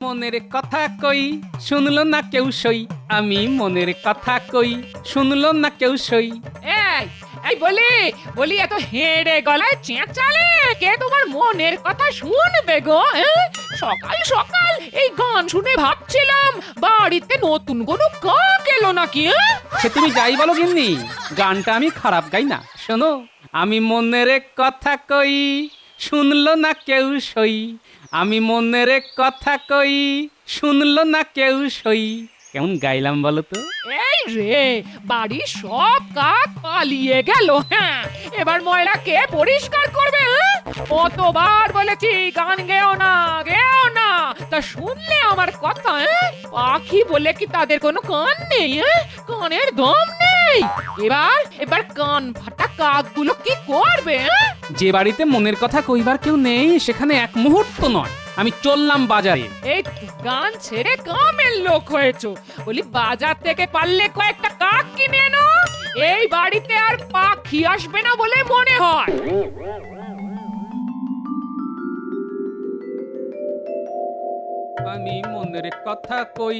মনের কথা কই শুনলো না কেউ সই, আমি মনের কথা কই শুনলো না কেউ সই। এই এই বলি বলি এত হেঁড়ে গলায় চেঁচালে কে তোমার মনের কথা শুনবে গো? সকাল সকাল এই গান শুনে ভাবছিলাম বাড়িতে নতুন কোনো কাক এলো নাকি। সে তুমি যাই বলো গিন্নি, গানটা আমি খারাপ গাই না। শোনো, আমি মনের কথা কই শুনলো না কেউ সই, আমি মনের কথা কই শুনলো না কেউ সই। কেমন গাইলাম বলো তো? এই রে, বাড়ির সব কাক পালিয়ে গেল। হ্যাঁ, এবার ময়লা কে পরিষ্কার করবে? কতবার বলেছি গান গেও না গেও না, তা শুনলে আমার কথা? পাখি বলে কি তাদের কোনো কান নেই? কানের দম নেই? এবার এবার কান ফাটা কাকগুলো কি করবে? যে বাড়িতে মনের কথা কইবার কেউ নেই সেখানে এক মুহূর্ত নয়, আমি চললাম বাজারে। এই গান ছেড়ে কামের লোক হয়েছো, বলি বাজার থেকে পারলে কয়েকটা কাক কিনে এনো। এই বাড়িতে আর পাখি আসবে না বলে মনে হয়। আমি মনের কথা কই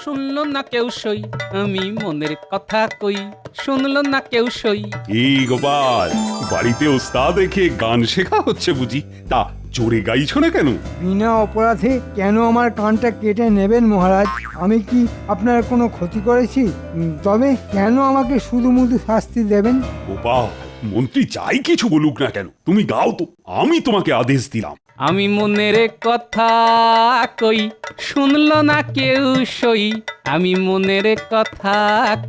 শুনলো না কেউ সই, আমি মনের কথা কই শুনলো না কেউ সই। এই গোপাল, বাড়িতে ওস্তাদ রেখে গান শেখা হচ্ছে বুঝি? তা জোরে গাইছো না কেন? বিনা অপরাধে কেন আমার কানটা কেটে নেবেন মহারাজ? আমি কি আপনার কোনো ক্ষতি করেছি? তবে কেন আমাকে শুধু মুধু শাস্তি দেবেন? গোপাল, মন্ত্রী যাই কিছু বলুক না কেন, তুমি গাও তো, আমি তোমাকে আদেশ দিলাম। আমি মনের কথা কই শুনলো না কেউ সই, আমি মনের কথা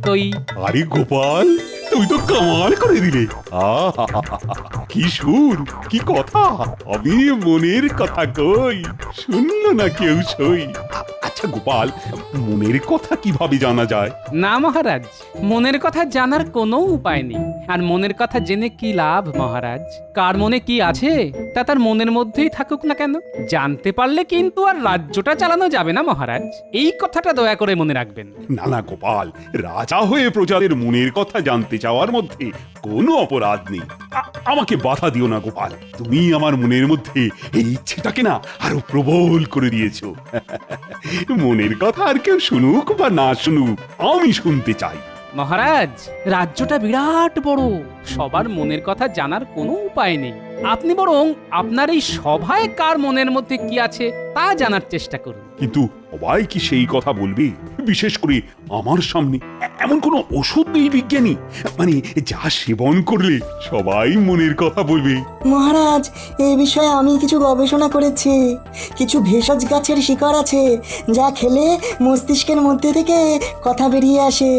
কই। আরে গোপাল, তুই তো কামাল করে দিলে। আহা, কি সুর, কি কথা! আমি মনের কথা কই শুনলো না কেউ সই। আচ্ছা গোপাল, মনের কথা কিভাবে জানা যায়? না মহারাজ, মনের কথা জানার কোনো উপায় নেই। আর মনের কথা জেনে কি লাভ মহারাজ? কার মনে কি আছে তা তার মনের মধ্যেই থাকুক না কেন, জানতে পারলে কিন্তু আর রাজ্যটা চালানো যাবে না মহারাজ। এই কথাটা দয়া করে মনে রাখবেন। না না গোপাল, রাজা হয়ে প্রজাদের মনের কথা জানতে চাওয়ার মধ্যে কোনো অপরাধ নেই। আমাকে বাধা দিও না গোপাল, তুমি আমার মনের মধ্যে এই ইচ্ছেটাকে না আরো প্রবল করে দিয়েছো। মনের কথা আর কেউ শুনুক বা না শুনুক, আমি শুনতে চাই। মহারাজ, রাজ্যটা বিরাট বড়, সবার মনের কথা জানার কোনো উপায় নেই। আপনি বরং আপনার এই সভায় কার মনের মধ্যে কি আছে তা জানার চেষ্টা করুন। কিন্তু সবাই কি সেই কথা বলবে? বিশেষ করে আমার সামনে এমন কোনো ওষুধ নেই বিজ্ঞানী, মানে যা সেবন করলে সবাই মনের কথা বলবে? মহারাজ, এই বিষয়ে আমি কিছু গবেষণা করেছি। কিছু ভেষজ গাছের শিকড় আছে যা খেলে মস্তিষ্কের মধ্যে থেকে কথা বেরিয়ে আসে।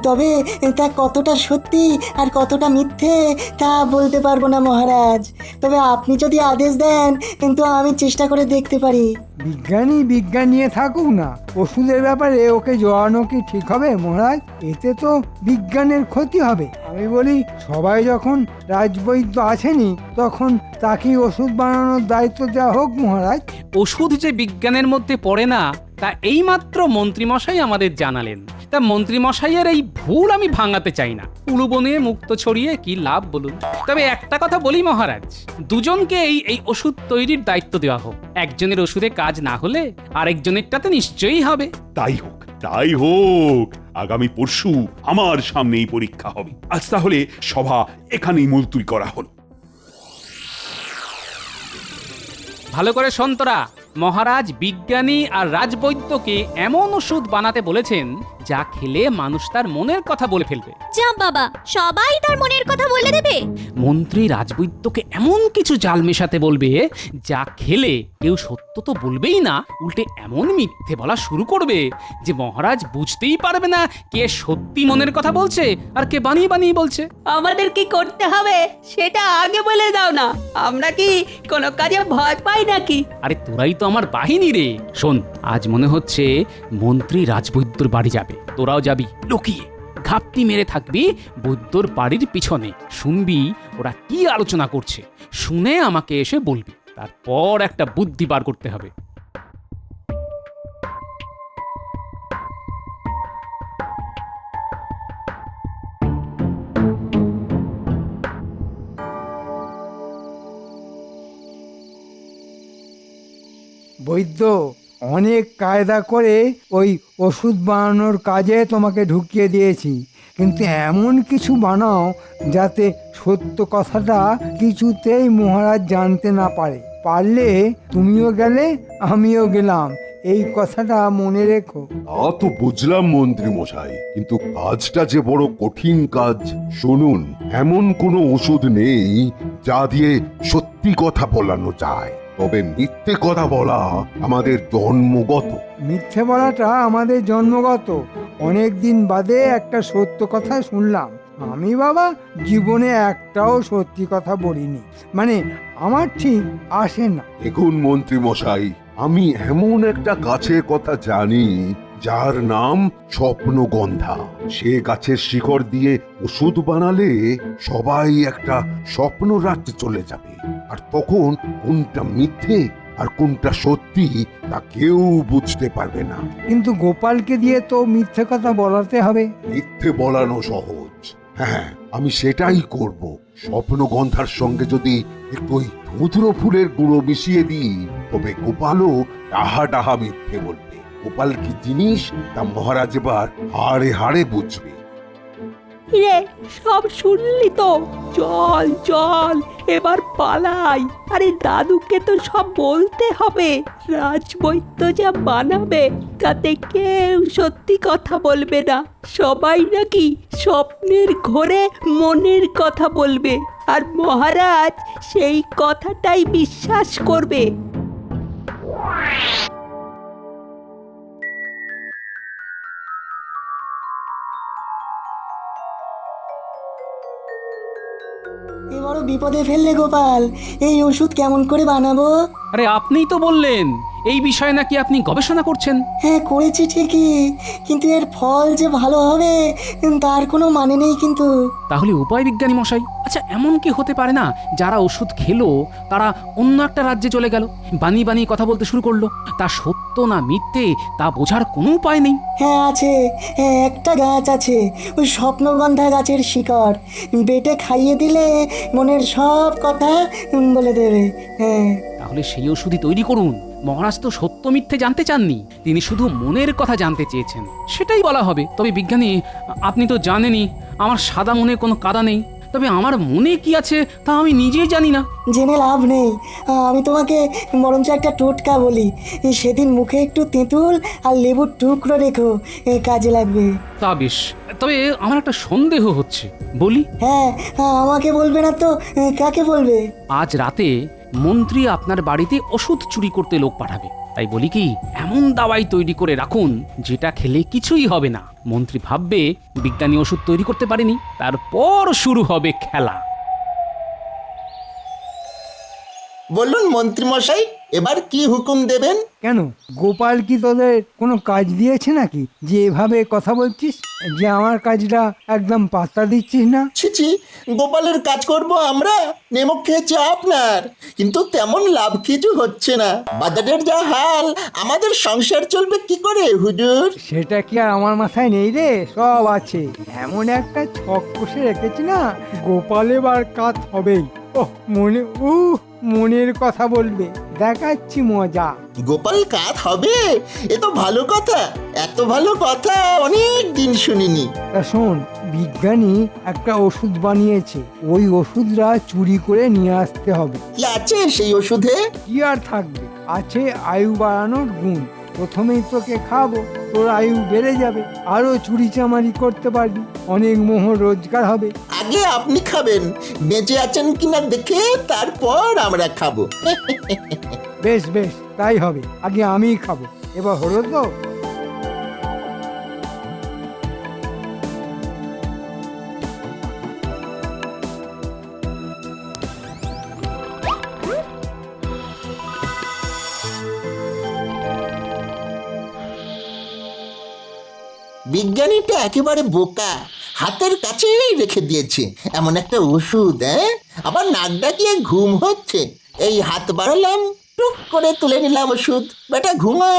তবে তা কতটা সত্যি আর কতটা মিথ্যে তা বলতে পারবো না মহারাজ। তবে আপনি যদি আদেশ দেন কিন্তু আমি চেষ্টা করে দেখতে পারি। বিজ্ঞানী বিজ্ঞান নিয়ে থাকুক না, ওষুধের ব্যাপারে ওকে জড়ানো কি ঠিক হবে মহারাজ? এতে তো বিজ্ঞানের ক্ষতি হবে। আমি বলি, সবাই যখন রাজবৈদ্য আছেনই তখন তাকে ওষুধ বানানোর দায়িত্ব দেওয়া হোক মহারাজ। ওষুধ যে বিজ্ঞানের মধ্যে পড়ে না তা এইমাত্র মন্ত্রীমশাই আমাদের জানালেন। তা মন্ত্রীমশাইয়ের এই ভুল আমি ভাঙাতে চাই না। উলুবনে মুক্ত ছড়িয়ে কি লাভ বলুন? তবে একটা কথা বলি মহারাজ, দুজনকে এই ওষুধ তৈরির দায়িত্ব দেওয়া হোক। একজনের ওষুধে কাজ না হলে আরেকজনেরটাতে নিশ্চয়ই হবে। তাই হোক, তাই হোক। আগামী পরশু আমার সামনেই পরীক্ষা হবে। আজ তাহলে সভা এখানেই মুলতুবি করা হলো। ভালো করে শোনতরা, মহারাজ বিজ্ঞানী আর রাজবৈদ্যকে এমন ওষুধ বানাতে বলেছেন যা খেলে মানুষ তার মনের কথা বলে ফেলবে। যা বাবা, সবাই তার মনের কথা বলে দেবে? মন্ত্রী রাজবৈদ্যকে এমন কিছু জাল মেশাতে বলবে যা খেলে কেউ সত্য তো বলবেই না, উল্টে এমন মিথ্যে বলা শুরু করবে যে মহারাজ বুঝতেই পারবে না কে সত্যি মনের কথা বলছে আর কে বানিয়ে বানিয়ে বলছে। আমাদের কি করতে হবে সেটা আগে বলে দাও না, আমরা কি কোনো কাজে ভয় পাই নাকি? আরে তোরাই তো আমার বাহিনী রে। শোন, আজ মনে হচ্ছে মন্ত্রী রাজবৈদ্যর বাড়ি যাবে, তোরাও যাবি। লুকিয়ে ঘাপটি মেরে থাকবি বৈদ্যর বাড়ির পিছনে, শুনবি ওরা কি আলোচনা করছে, শুনে আমাকে এসে বলবি। তারপর একটা বুদ্ধি বার করতে হবে। বৈদ্য, অনেক কায়দা করে ওই ওষুধ বানানোর কাজে তোমাকে ঢুকিয়ে দিয়েছি, কিন্তু এমন কিছু বানাও যাতে সত্য কথাটা কিছুতেই মহারাজ জানতে না পারে। পারলে তুমিও গেলে আমিও গেলাম, এই কথাটা মনে রেখো। তা তো বুঝলাম মন্ত্রী মশাই, কিন্তু কাজটা যে বড় কঠিন কাজ। শুনুন, এমন কোনো ওষুধ নেই যা দিয়ে সত্যি কথা বলানো যায়, তবে মিথ্যে কথা বলা আমাদের জন্মগত। মিথ্যে বলাটা আমাদের জন্মগত। অনেক দিন বাদে একটা সত্য কথা শুনলাম। আমি বাবা জীবনে একটাও সত্যি কথা বলিনি, মানে আমার ঠিক আসে না। দেখুন মন্ত্রী মশাই, আমি এমন একটা গাছের কথা জানি যার নাম স্বপ্নগন্ধা। সে গাছের শিকড় দিয়ে ওষুধ বানালে সবাই একটা স্বপ্ন রাজ্যে চলে যাবে, আর তখন কোনটা মিথ্যে আর কোনটা সত্যি তা কেউ বুঝতে পারবে না। কিন্তু গোপালকে দিয়ে তো মিথ্যে কথা বলাতে হবে। মিথ্যে বলানো সহজ, হ্যাঁ আমি সেটাই করব। স্বপ্নগন্ধার সঙ্গে যদি একটু ওই ধুতরো ফুলের গুঁড়ো মিশিয়ে দিই, তবে গোপালও ডাহা ডাহা মিথ্যে বলবে। গোপাল কি জিনিস তা মহারাজ এবার হাড়ে হাড়ে বুঝবে। রে সব শুনলি তো? চল চল এবার পালাই। আরে দাদুকে তো সব বলতে হবে। রাজবৈদ্য যা বানাবে তাতে কেউ সত্যি কথা বলবে না, সবাই নাকি স্বপ্নের ঘোরে মনের কথা বলবে, আর মহারাজ সেই কথাটাই বিশ্বাস করবে। এ বড় বিপদে ফেললে গোপাল, এই ওষুধ কেমন করে বানাবো? আরে আপনিই তো বললেন এই বিষয়ে নাকি আপনি গবেষণা করছেন। হ্যাঁ করেছি ঠিকই, কিন্তু এর ফল যে ভালো হবে তার কোনো মানে নেই কিন্তু। তাহলে উপায় বিজ্ঞানী মশাই, আচ্ছা এমন কি হতে পারে না যারা ওষুধ খেলো তারা অন্য একটা রাজ্যে চলে গেল, বানিয়ে বানিয়ে কথা বলতে শুরু করলো, তা সত্য না মিথ্যে তা বোঝার কোনো উপায় নেই? হ্যাঁ আছে, একটা গাছ আছে, ওই স্বপ্নগন্ধা গাছের শিকড় বেটে খাইয়ে দিলে মনের সব কথা বলে দেবে। হ্যাঁ তাহলে সেই ওষুধই তৈরি করুন। মহারাজ তো সত্য মিথ্যে জানতে চাননি, তিনি শুধু মনের কথা জানতে চেয়েছেন, সেটাই বলা হবে। তবে বিজ্ঞানী আপনি তো জানেনই আমার সাদা মনে কোনো কাদা নেই, তবে আমার মনে কি আছে তা আমি নিজেই জানি না। জেনে লাভ নেই, আমি তোমাকে বরঞ্চ একটা টোটকা বলি। সেদিন মুখে একটু তেঁতুল আর লেবুর টুকরো রেখো, কাজে লাগবে। তা বেশ, তবে আমার একটা সন্দেহ হচ্ছে, বলি? হ্যাঁ আমাকে বলবে না তো কাকে বলবে? আজ রাতে মন্ত্রী আপনার বাড়িতে ওষুধ চুরি করতে লোক পাঠাবে, তাই বলি কি এমন দাওয়াই তৈরি করে রাখুন যেটা খেলে কিছুই হবে না। মন্ত্রী ভাববে বিজ্ঞানী ওষুধ তৈরি করতে পারেনি, তারপর শুরু হবে খেলা। বলুন মন্ত্রী মশাই, এবার কি হুকুম দেবেন? কেন, গোপাল কি তোদের কোনো কাজ দিয়েছে নাকি যে এভাবে কথা বলছিস, যে আমার কাজটা একদম পাত্তা দিচ্ছিস না? ছিছি, গোপালের কাজ করব আমরা? নেমক খেয়েছে আপনার, কিন্তু তেমন লাভ কিছু হচ্ছে না। বাজারের যা হাল, আমাদের সংসার চলবে কি করে হুজুর? সেটা কি আর আমার মাথায় নেই রে, সব আছে। এমন একটা ছক কষে রেখেছি না, গোপাল এবার কাজ হবেই। ওহ মনের কথা বলবে, দেখাচ্ছি মজা। গোপাল কাত হবে? এ তো ভালো কথা, এত ভালো কথা অনেক দিন শুনিনি। তা শোন, বিজ্ঞানী একটা ওষুধ বানিয়েছে, ওই ওষুধটা চুরি করে নিয়ে আসতে হবে। কি আছে সেই ওষুধে? কি আর থাকবে, আছে আয়ু বাড়ানোর গুণ। প্রথমেই তোকে খাবো, তোর আয়ু বেড়ে যাবে, আরো চুরি চামারি করতে পারবি, অনেক মোহর রোজগার হবে। আগে আপনি খাবেন, বেঁচে আছেন কিনা দেখে তারপর আমরা খাবো। বেশ বেশ, তাই হবে, আগে আমিই খাবো। এবার হলো তো? বিজ্ঞানীটা একেবারে বোকা, হাতের কাছেই রেখে দিয়েছে এমন একটা ওষুধ। আবার নাক ডাকিয়ে ঘুম হচ্ছে। এই হাত বাড়ালাম, টুক করে তুলে নিলাম ওষুধ। বেটা ঘুমা,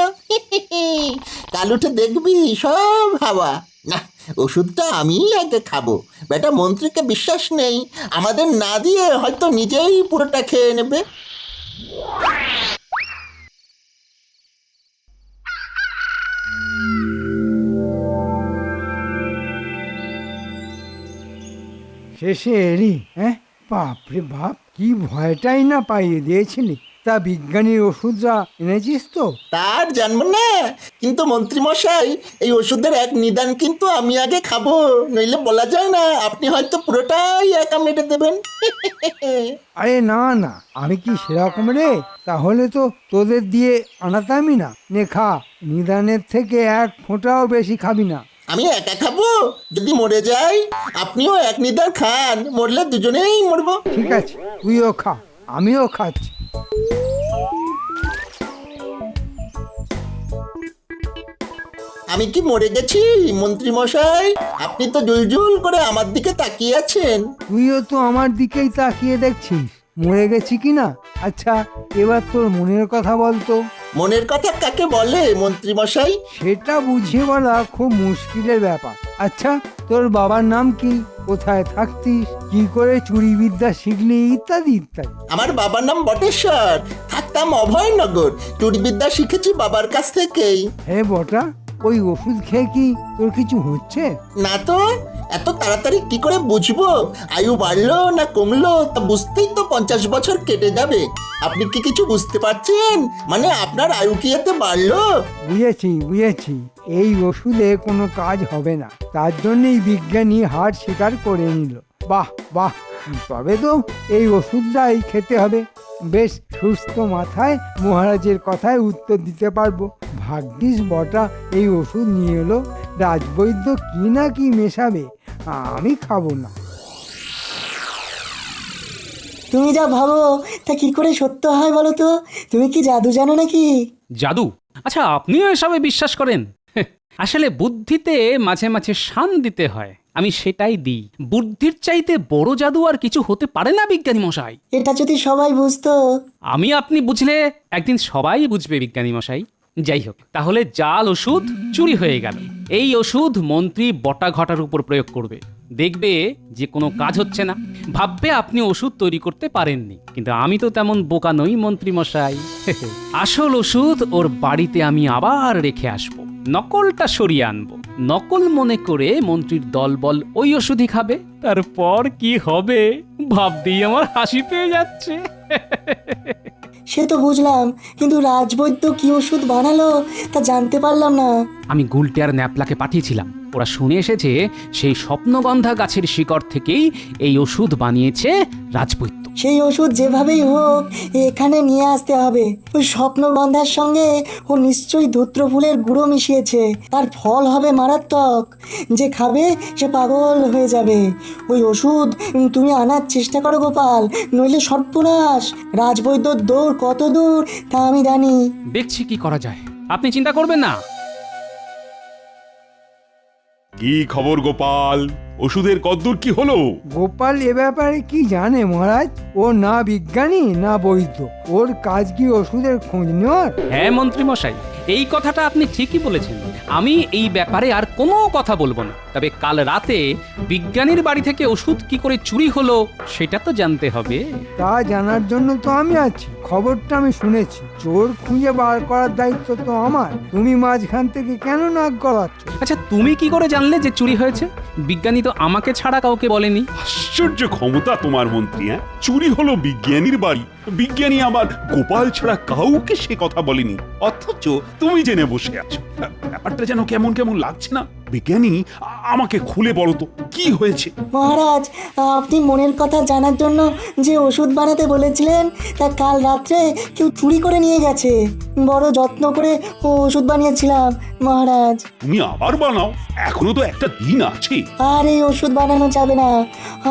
কাল উঠে দেখবি সব হাওয়া। না, ওষুধটা আমি আগে খাবো। বেটা মন্ত্রীকে বিশ্বাস নেই, আমাদের না দিয়ে হয়তো নিজেই পুরোটা খেয়ে নেবে। শেষে এলি, হ্যাঁ? বাপরে বাপ, কি ভয়টাই না পাইয়ে দিয়েছিলি। তা বিজ্ঞানীর ওষুধটা এনেছিস তো? তার জানবো না, কিন্তু মন্ত্রী মশাই এই ওষুধের এক নিদান কিন্তু আমি আগে খাবো, নইলে বলা যায় না আপনি হয়তো পুরোটাই একা মেরে দেবেন। আরে না না, আমি কি সেরকম রে? তাহলে তো তোদের দিয়ে আনাতামই না। নে খা, নিদানের থেকে এক ফোঁটাও বেশি খাবি না। আমি একা খাবো? যদি মরে যাই আপনিও এক নিদান খান, মরলে দুজনেই মরবো। ঠিক আছে, তুইও খা, আমিও খাচ্ছি। আমি কি মরে গেছি মন্ত্রী মশাই? আপনি তো জুলজুল করে আমার দিকে তাকিয়ে আছেন। তুইও তো আমার দিকেই তাকিয়ে দেখছিস মরে গেছি কিনা। আচ্ছা, এবার তোর মনের কথা বলতো। মনের কথা কাকে বলে মন্ত্রী মশাই? সেটা বুঝিয়ে বলা খুব মুশকিলের ব্যাপার। আচ্ছা, তোর বাবার নাম কি, কোথায় থাকতিস, কি করে চুরি বিদ্যা শিখলি, ইত্যাদি ইত্যাদি। আমার বাবার নাম বটেশ্বর, থাকতাম অভয়নগর। চুরিবিদ্যা শিখেছি বাবার কাছ থেকেই। হে বটা, ওই ওষুধ খেয়ে কি তোর কিছু হচ্ছে? না তো, এত তাড়াতাড়ি কি করে বুঝবো আয়ু বাড়লো না কমলো? তা বুঝতেই তো 50 বছর কেটে যাবে। আপনি কি কিছু বুঝতে পারছেন? মানে আপনার আয়ু কি এতে বাড়লো? বুঝেছি বুঝেছি, এই ওষুধে কোনো কাজ হবে না, তার জন্যই বিজ্ঞানী হার স্বীকার করে নিল। বাহ বাহ, তবে তো এই ওষুধটাই খেতে হবে। বেশ সুস্থ মাথায় মহারাজের কথায় উত্তর দিতে পারবো। ভাগ্যিস বটা এই ওষুধ নিয়ে এলো। রাজবৈদ্য কি না কি মেশাবে, আমি খাবো না। তুমি যা ভাবো তা কি করে সত্য হয় বলো তো? তুমি কি জাদু জানো নাকি? জাদু? আচ্ছা, আপনিও এসবে বিশ্বাস করেন? আসলে বুদ্ধিতে মাঝে মাঝে শান দিতে হয়, আমি সেটাই দিই। বুদ্ধির চাইতে বড় জাদু আর কিছু হতে পারে না বিজ্ঞানী মশাই। এটা যদি সবাই বুঝতো। আমি আপনি বুঝলে একদিন সবাই বুঝবে বিজ্ঞানী মশাই। যাই হোক, তাহলে জাল ওষুধ চুরি হয়ে গেল। এই ওষুধ মন্ত্রী বটা ঘটার উপর প্রয়োগ করবে, দেখবে যে কোনো কাজ হচ্ছে না, ভাববে আপনি ওষুধ তৈরি করতে পারেননি। কিন্তু আমি তো তেমন বোকা নই মন্ত্রী মশাই। আসল ওষুধ ওর বাড়িতে আমি আবার রেখে আসবো, নকলটা সরিয়ে আনবো। নকল মনে করে মন্ত্রীর দলবল ওই ওষুধই খাবে। তারপর কি হবে ভাবতেই আমার হাসি পেয়ে যাচ্ছে। সে তো বুঝলাম, কিন্তু রাজবৈদ্য কি ওষুধ বানালো তা জানতে পারলাম না। আমি গুলটে আর ন্যাপলাকে পাঠিয়েছিলাম, ওরা শুনে এসেছে সেই স্বপ্নগন্ধা গাছের শিকড় থেকেই এই ওষুধ বানিয়েছে রাজবৈদ্য। সেই ওষুধ যেভাবেই হোক এখানে নিয়ে আসতে হবে। ওই স্বপ্নগন্ধার সঙ্গে ও নিশ্চয়ই ধূত্র ফুলের গুঁড়ো মিশিয়েছে। তার ফল হবে মারাত্মক, যে খাবে সে পাগল হয়ে যাবে। ওই ওষুধ তুমি আনার চেষ্টা করো গোপাল, নইলে সর্বনাশ। রাজবৈদ্যর দৌড় কত দূর তা আমি জানি। দেখছি কি করা যায়, আপনি চিন্তা করবেন না। কি খবর গোপাল? ওষুধের কদ্দূর কি হলো? গোপাল এ ব্যাপারে কি জানে মহারাজ? ও না বিজ্ঞানী না বৈদ্য, ওর কাজ কি ওষুধের খোঁজ নেওয়ার? হ্যাঁ মন্ত্রী মশাই, এই কথাটা আপনি ঠিকই বলেছেন। আমি এই ব্যাপারে আর কোনো কথা বলবো না। তবে কাল রাতে বিজ্ঞানীর বাড়ি থেকে ওষুধ কি করে চুরি হলো সেটা তো জানতে হবে। তা জানার জন্য তো আমি আছি। খবরটা আমি শুনেছি, চোর খুঁজে বার করার দায়িত্ব তো আমার। তুমি মাঝখান থেকে কেন নাক গলাচ্ছ? আচ্ছা, তুমি কি করে জানলে যে চুরি হয়েছে? বিজ্ঞানী তো আমাকে ছাড়া কাউকে বলেনি। আশ্চর্য ক্ষমতা তোমার মন্ত্রী। হ্যাঁ, চুরি হলো বিজ্ঞানীর বাড়ি, বিজ্ঞানী আবার গোপাল ছাড়া কাউকে সে কথা বলেনি, অথচ তুমি জেনে বসে আছো। ব্যাপারটা যেন কেমন কেমন লাগছে না? বিজ্ঞানী, আমাকে খুলে বলো তো কি হয়েছে? মহারাজ, আপনি মনের কথা জানার জন্য যে ওষুধ বানাতে বলেছিলেন তা কাল রাত্রে কেউ চুরি করে নিয়ে গেছে। বড় যত্ন করে ওষুধ বানিয়েছিলাম মহারাজ। তুমি আবার বানাও, এখনো তো একটা দিন আছে। আর এই ওষুধ বানানো যাবে না,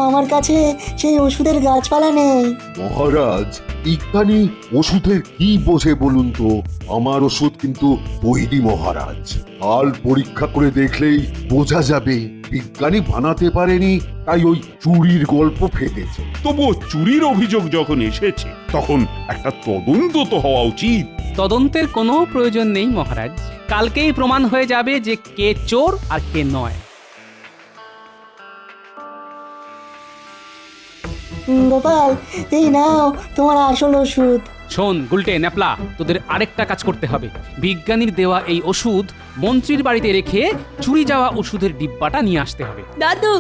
আমার কাছে সেই ওষুধের গাছপালা নেই। মহারাজ, বিজ্ঞানী ওষুধের কি বোঝে বলুন তো? আমার ওষুধ কিন্তু তৈরি মহারাজ। হাল পরীক্ষা করে দেখলেই বোঝা যাবে বিজ্ঞানী বানাতে পারেনি, তাই ওই চুরির গল্প ফেটেছে। তবুও চুরির অভিযোগ যখন এসেছে তখন একটা তদন্ত তো হওয়া উচিত। তদন্তের কোনো প্রয়োজন নেই মহারাজ, কালকেই প্রমাণ হয়ে যাবে যে কে চোর আর কে নয়। গোপাল, এই নাও তোমার আসল ওষুধ। শোন গুলটে ন্যাপলা, তোদের আরেকটা কাজ করতে হবে। বিজ্ঞানীর দেওয়া এই ওষুধ মন্ত্রীর বাড়িতে রেখে চুরি যাওয়া ওষুধের ডিব্বাটা নিয়ে আসতে হবে। দাদু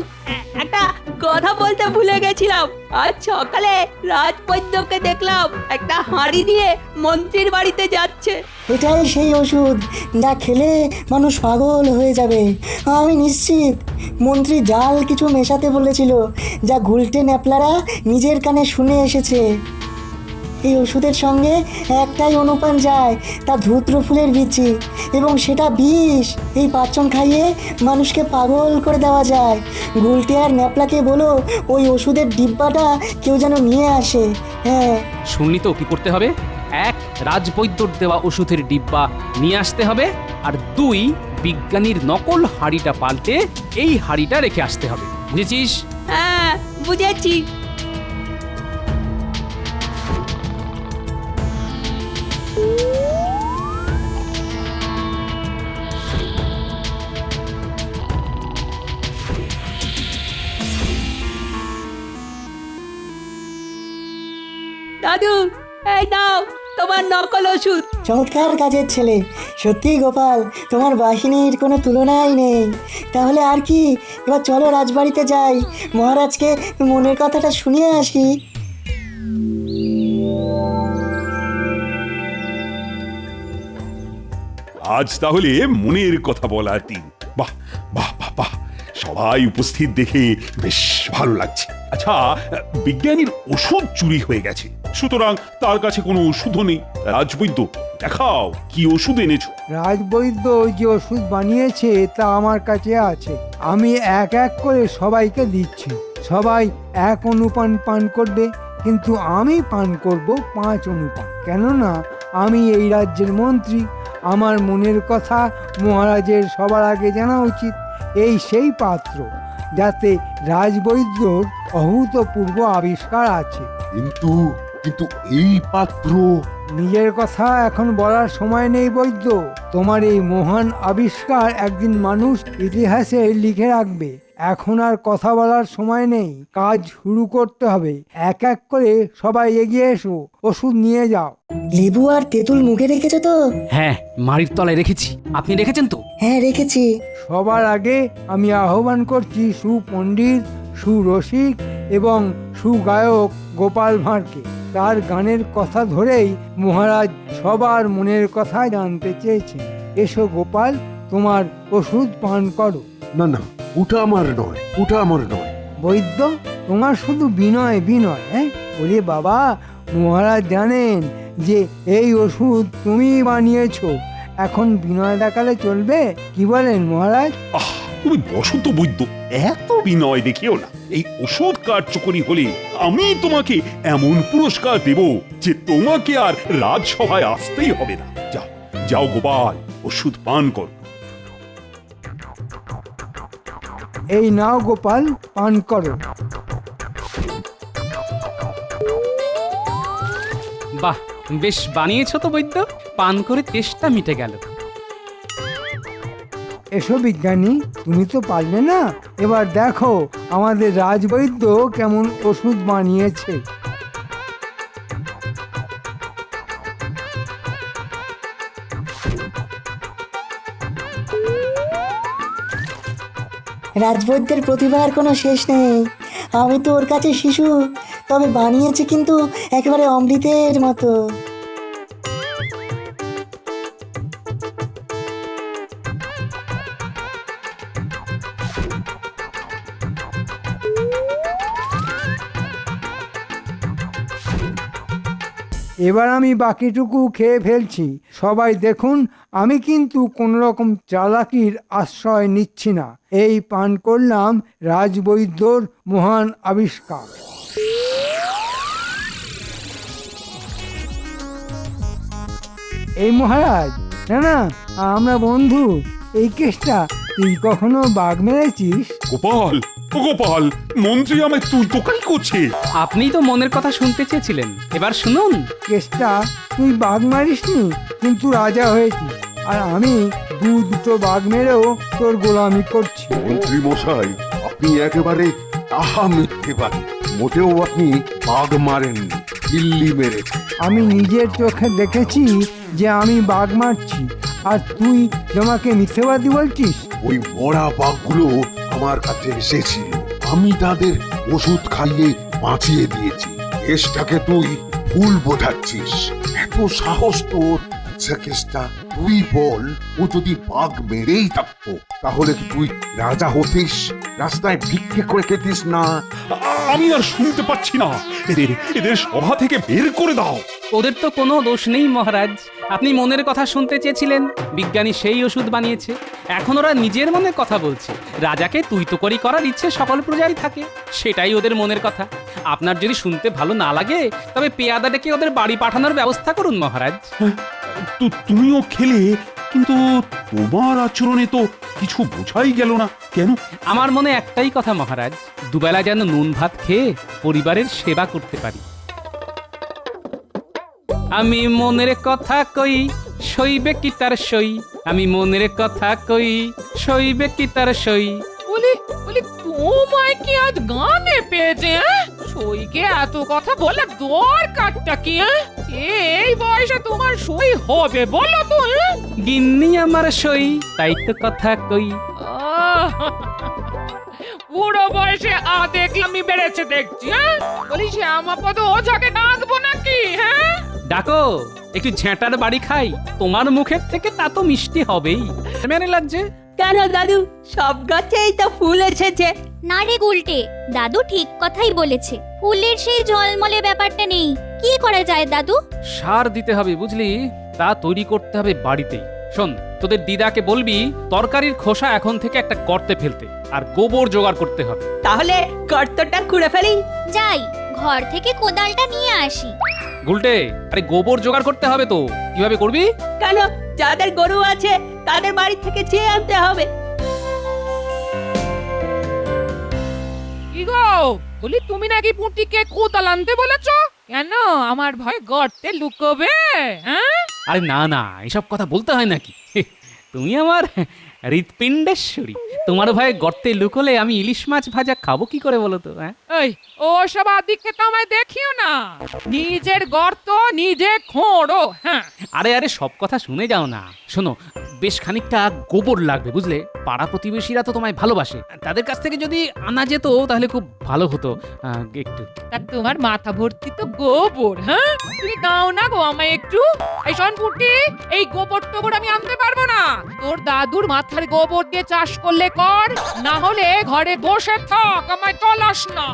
একটা কথা বলতে ভুলে গেছিলাম। আজ সকালে রাজবৈদ্যকে দেখলাম একটা হাঁড়ি নিয়ে মন্ত্রীর বাড়িতে যাচ্ছে। এটাই সেই ওষুধ যা খেলে মানুষ পাগল হয়ে যাবে। আমি নিশ্চিত মন্ত্রী জাল কিছু মেশাতে বলেছিল, যা গুলটে ন্যাপলারা নিজের কানে শুনে এসেছে। এই ওষুধের সঙ্গে একটাই অনুপান যায়, তা ধূত্র ফুলের বিচি, এবং সেটা বিষ। এই পাচন খাইয়ে মানুষকে পাগল করে দেওয়া যায়। গুলটে আর ন্যাপলাকে বলো ওই ওষুধের ডিব্বাটা কেউ যেন নিয়ে আসে। হ্যাঁ, শুনলি তো কি করতে হবে? 1, রাজবৈদ্যর দেওয়া ওষুধের ডিব্বা নিয়ে আসতে হবে, আর 2, বিজ্ঞানীর নকল হাড়িটা পাল্টে এই হাড়িটা রেখে আসতে হবে। বুঝেছিস? হ্যাঁ বুঝেছি। দাদু এই নাও তোমার নকল ওষুধ। চমৎকার কাজের ছেলে, সত্যি গোপাল, তোমার বাহিনীর কোনো তুলনাই নেই। তাহলে আর কি, এবার চলো রাজবাড়িতে যাই, মহারাজকে মনের কথাটা শুনিয়ে আসি। আজ তাহলে মনের কথা বলার দিন। বাহ বাহ বাহ বাহ, সবাই উপস্থিত দেখে বেশ ভালো লাগছে। আচ্ছা, বিজ্ঞানীর ওষুধ চুরি হয়ে গেছে, সুতরাং তার কাছে কোনো ওষুধও নেই। রাজবৈদ্য, দেখাও কি ওষুধ এনেছো। রাজবৈদ্য যে ওষুধ বানিয়েছে তা আমার কাছে আছে। আমি এক এক করে সবাইকে দিচ্ছি। সবাই 1 অনুপান পান করবে, কিন্তু আমি পান করব 5 অনুপান। কেননা আমি এই রাজ্যের মন্ত্রী, আমার মনের কথা মহারাজের সবার আগে জানা উচিত। এই সেই পাত্র যাতে রাজবৈদ্যর অভূতপূর্ব আবিষ্কার আছে। কিন্তু কিন্তু এই পাত্র নিজের কথা এখন বলার সময় নেই বৈদ্য। তোমার এই মহান আবিষ্কার একদিন মানুষ ইতিহাসে লিখে রাখবে। এখন আর কথা বলার সময় নেই, কাজ শুরু করতে হবে। এক এক করে সবাই এগিয়ে এসো, ওষুধ নিয়ে যাও। লেবু আর তেঁতুল মুখে রেখেছো তো? হ্যাঁ, মাড়ির তলায় রেখেছি। আপনি রেখেছেন তো? হ্যাঁ, রেখেছি। সবার আগে আমি আহ্বান করছি সুপণ্ডিত, সুরসিক এবং সুগায়ক গোপাল ভাঁড়কে। তার গানের কথা ধরেই মহারাজ সবার মনের কথা জানতে চেয়েছেন। এসো গোপাল, তোমার ওষুধ পান করো। না না, ওটা আমার নয়, ওটা আমার নয়। বৈদ্য, তোমার শুধু বিনয় বিনয়। হ্যাঁ, ওরে বাবা, মহারাজ জানেন যে এই ওষুধ তুমি বানিয়েছো। এখন বিনয় দেখালে চলবে? কি বলেন মহারাজ? আহ, তুমি বসন্ত বৈদ্য, এত বিনয় দেখিও না। এই ওষুধ কার্যকরী হলে আমি তোমাকে এমন পুরস্কার দেব যে তোমাকে আর রাজসভায় আসতেই হবে না। যাও যাও গোপাল, ওষুধ পান কর। এই নাও গোপাল, পান করো। বাহ, বেশ বানিয়েছো তো বৈদ্য। পান করে তেষ্টা মিটে গেল। এসো বিজ্ঞানী, তুমি তো পারলে না। এবার দেখো আমাদের রাজবৈদ্য কেমন ওষুধ বানিয়েছে। রাজবৈদ্যের প্রতিভার কোনো শেষ নেই। আমি তো ওর কাছে শিশু, তবে বানিয়েছে কিন্তু একেবারে অমৃতের মতো। এবার আমি বাকিটুকু খেয়ে ফেলছি। সবাই দেখুন, আমি কিন্তু কোনো রকম চালাকির আশ্রয় নিচ্ছি না। এই পান করলাম রাজবৈদ্যর মহান আবিষ্কার। এই মহারাজ, না না, আমরা বন্ধু। এই কেসটা তুই কখনো বাঘ মেরেছিস? গোপাল, ও গোপাল, মন্ত্রী আমায় তুই তোকাই করছে। আপনিই তো মনের কথা শুনতে চেয়েছিলেন, এবার শুনুন। কেসটা তুই বাঘ মারিসনি, কিন্তু রাজা হয়েছিস। আর আমি দুটো বাঘ মেরেও তোর গোলামি করছি। মন্ত্রী মশাই, আপনি একেবারে তাহা মিথ্যে পারেন। মোটেও আপনি বাঘ মারেননি। ঝিল্লি মেরেছে। আমি নিজের চোখে দেখেছি যে আমি বাঘ মারছি, আর তুই তোমাকে মিথ্যেবাদী বলছিস। ওই মরা বাঘগুলো আমার কাছে এসেছিল, আমি তাদের ওষুধ খাইয়ে বাঁচিয়ে দিয়েছি। কেসটাকে তুই ভুল বোঝাচ্ছিস। এত সাহস তোর? আচ্ছা কেসটা তুই বল, ও যদি বাঘ মেরেই থাকতো তাহলে কি তুই রাজা হতিস? রাস্তায় ভিক্ষে করে খেতিস না? আমি আর শুনতে পাচ্ছি না, এদের এদের সভা থেকে বের করে দাও। ওদের তো কোনো দোষ নেই মহারাজ। আপনি মনের কথা শুনতে চেয়েছিলেন, বিজ্ঞানী সেই ওষুধ বানিয়েছে। এখন ওরা নিজের মনের কথা বলছে। রাজাকে তুই তো করি করার ইচ্ছে সকল প্রজারই থাকে, সেটাই ওদের মনের কথা। আপনার যদি শুনতে ভালো না লাগে তবে পেয়াদা ডেকে ওদের বাড়ি পাঠানোর ব্যবস্থা করুন মহারাজ। তো তুমিও খেলে, কিন্তু তোমার আচরণে তো কিছু বোঝাই গেল না কেন? আমার মনে একটাই কথা মহারাজ, দুবেলা যেন নুন ভাত খেয়ে পরিবারের সেবা করতে পারি। আমি মনের কথা কই, সইবে কি তার সই। আমি মনের কথা কই, সইবে কি তার সই। বলি বলি তোমায় কি আজ গানে পেয়েছে? সইকে এত কথা বলে দরকারটা কি? এই বয়সে তোমার সই হবে বলো তো? গিন্নি আমার সই, তাই তো কথা কই। বুড়ো বয়সে দেখলামই বেড়েছে দেখছি। বলি শ্যামাপদ ওঝাকে ডাকবো নাকি? হ্যাঁ, ডাকো, একটু ঝেঁটার বাড়ি খাই। তোমার মুখের থেকে তা তো মিষ্টি হবেই। মেনে লাগছে? কেন দাদু, সব গাছেই তো ফুল এসেছে। না রে গুলটে, দাদু ঠিক কথাই বলেছে, ফুলের সেই ঝলমলে ব্যাপারটা নেই। কি করা যায় দাদু? সার দিতে হবে বুঝলি, তা তৈরি করতে হবে বাড়িতেই। শোন, তোদের দিদাকে বলবি তরকারির খোসা এখন থেকে একটা গর্তে ফেলতে, আর গোবর জোগাড় করতে হবে। তাহলে গর্তটা খুঁড়ে ফেলি। যাই, ঘর থেকে কোদালটা নিয়ে আসি। গুলটে, আরে গোবর জোগাড় করতে হবে তো, কিভাবে করবি? কেন, যাদের গরু আছে তাদের বাড়ি থেকে চেয়ে আনতে হবে। কি গো, বলি তুমি নাকি পুঁটিকে কোদাল আনতে বলেছো? কেন, আমার ভয় গর্তে লুকোবে? হ্যাঁ, আরে না না, এসব কথা বলতে হয় নাকি? তুমি আমার হৃৎপিণ্ডেশ্বরী, তোমার ভয়ে গর্তে লুকোলে আমি ইলিশ মাছ ভাজা খাবো কি করে বলো তো? হ্যাঁ, এই ও সব আদিকে তো আমায় দেখিও না। নিজের গর্ত নিজে খোঁড়ো। হ্যাঁ, আরে আরে, সব কথা শুনে যাও না। শোনো, বেশ খানিকটা গোবর লাগবে বুঝলে। পাড়া প্রতিবেশীরা তো তোমায় ভালোবাসে, তাদের কাছ থেকে যদি আনা যেত তাহলে খুব ভালো হতো। একটু তা তোমার মাথা ভর্তি তো গোবর। হ্যাঁ, তুমি দাও না গো আমায় একটু। এই শোন পুঁটি, এই গোবর টোবর আমি আনতে পারবো না। তোর দাদুর মাথার গোবর দিয়ে চাষ করলে কর, না হলে ঘরে বসে থাক, আমায় চলাস না।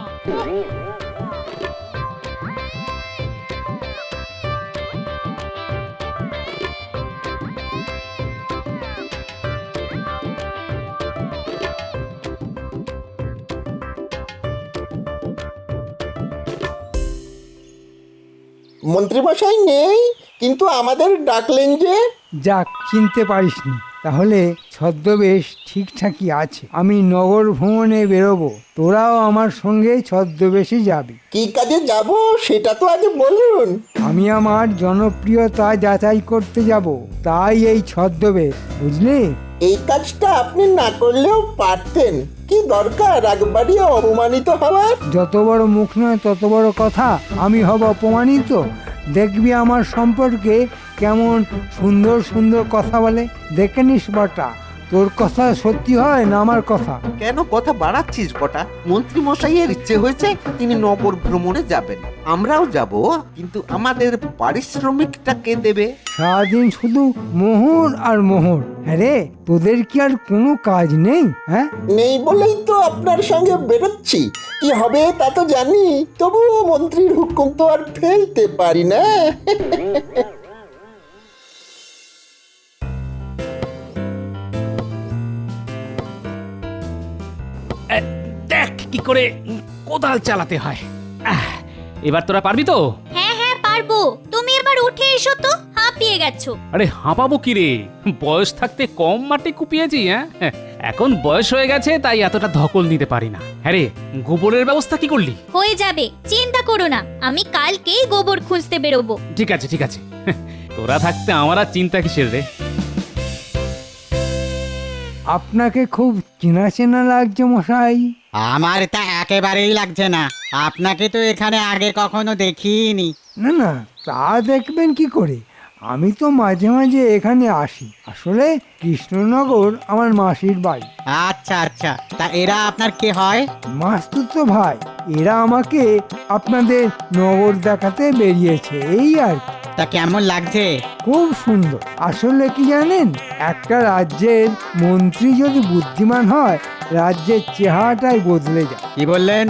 মন্ত্রীমশাই নেই, কিন্তু আমাদের ডাকলেন যে? যাক, চিনতে পারিসনি, তাহলে ছদ্মবেশ ঠিকঠাকই আছে। আমি নগর ভ্রমণে বেরোবো, তোরাও আমার সঙ্গে ছদ্মবেশে যাবি। কি কাজে যাব সেটা তো আগে বলুন। আমি আমার জনপ্রিয়তা যাচাই করতে যাব, তাই এই ছদ্মবেশ, বুঝলি? এই কাজটা আপনি না করলেও পারতেন, কি দরকার একবারই অপমানিত হওয়ার? যত বড় মুখ নয় তত বড় কথা, আমি হব অপমানিত? দেখবি আমার সম্পর্কে কেমন সুন্দর সুন্দর কথা বলে, দেখে নিস বটা। তোর কথা সত্যি হয় না আমার কথা? কেন কথা বাড়াচ্ছিস বটা? মন্ত্রী মশাইয়ের ইচ্ছে হয়েছে তিনি নগর ভ্রমণে যাবেন, আমরাও যাব, কিন্তু আমাদের পারিশ্রমিকটা কে দেবে? সারাদিন শুধু মোহর আর মোহর। হ্যাঁ রে, তোদের কি আর কোনো কাজ নেই? হ্যাঁ, নেই বলেই তো আপনার সঙ্গে বেরোচ্ছি। কি হবে তা তো জানি, তবুও মন্ত্রীর হুকুম তো আর ফেলতে পারি না। দেখ কি করে কোদাল চালাতে হয়। এবার তোরা পারবি তো? হ্যাঁ হ্যাঁ পারবো, তুমি এবার উঠে এসো তো, হাঁপিয়ে গেছো। আরে হাঁপাবো কি রে, বয়স থাকতে কম মাটি কুপিয়েছি। হ্যাঁ, এখন বয়স হয়ে গেছে তাই এতটা ধকল নিতে পারি না। হ্যাঁ রে, গোবরের ব্যবস্থা কি করলি? হয়ে যাবে, চিন্তা করো না, আমি কালকেই গোবর খুঁজতে বেরোবো। ঠিক আছে ঠিক আছে, তোরা থাকতে আমার আর চিন্তা কিসের রে। আপনাকে খুব চেনা চেনা লাগছে মশাই। আমার তা একেবারেই লাগছে না, আপনাকে তো এখানে আগে কখনো দেখিনি। না না, তা দেখবেন কি করে, আমি তো মাঝে মাঝে এখানে আসি। আসলে কৃষ্ণনগর আমার মাসির বাড়ি। আচ্ছা আচ্ছা, তা এরা আপনার কে হয়? মাস্তুতো ভাই, এরা আমাকে আপনাদের নগর দেখাতে বেরিয়েছে, এই আর কি। তা কেমন লাগছে? খুব সুন্দর। আসলে কি জানেন, একটা রাজ্যের মন্ত্রী যদি বুদ্ধিমান হয়, রাজ্যের চেহারাটাই বদলে যায়। কি বললেন?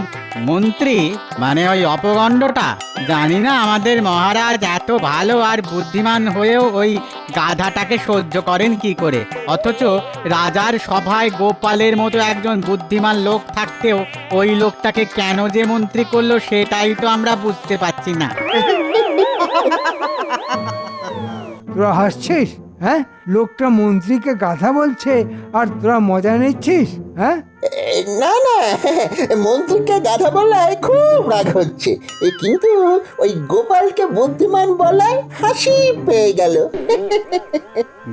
মন্ত্রী মানে ওই অপগণ্ডটা? জানি না আমাদের মহারাজ এত ভালো আর বুদ্ধিমান হয়েও ওই গাধাটাকে সহ্য করেন কি করে। অথচ রাজার সভায় গোপালের মতো একজন বুদ্ধিমান লোক থাকতেও ওই লোকটাকে কেন যে মন্ত্রী করলো সেটাই তো আমরা বুঝতে পারছি না। তোরা হাসছিস? হ্যাঁ, লোকটা মন্ত্রীকে গাধা বলছে আর তোরা মজা নিচ্ছিস? হ্যাঁ, না না, মন্ত্রীকে গাধা বলায় খুব রাগ হচ্ছে, কিন্তু ওই গোপালকে বুদ্ধিমান বলায় হাসি পেয়ে গেল।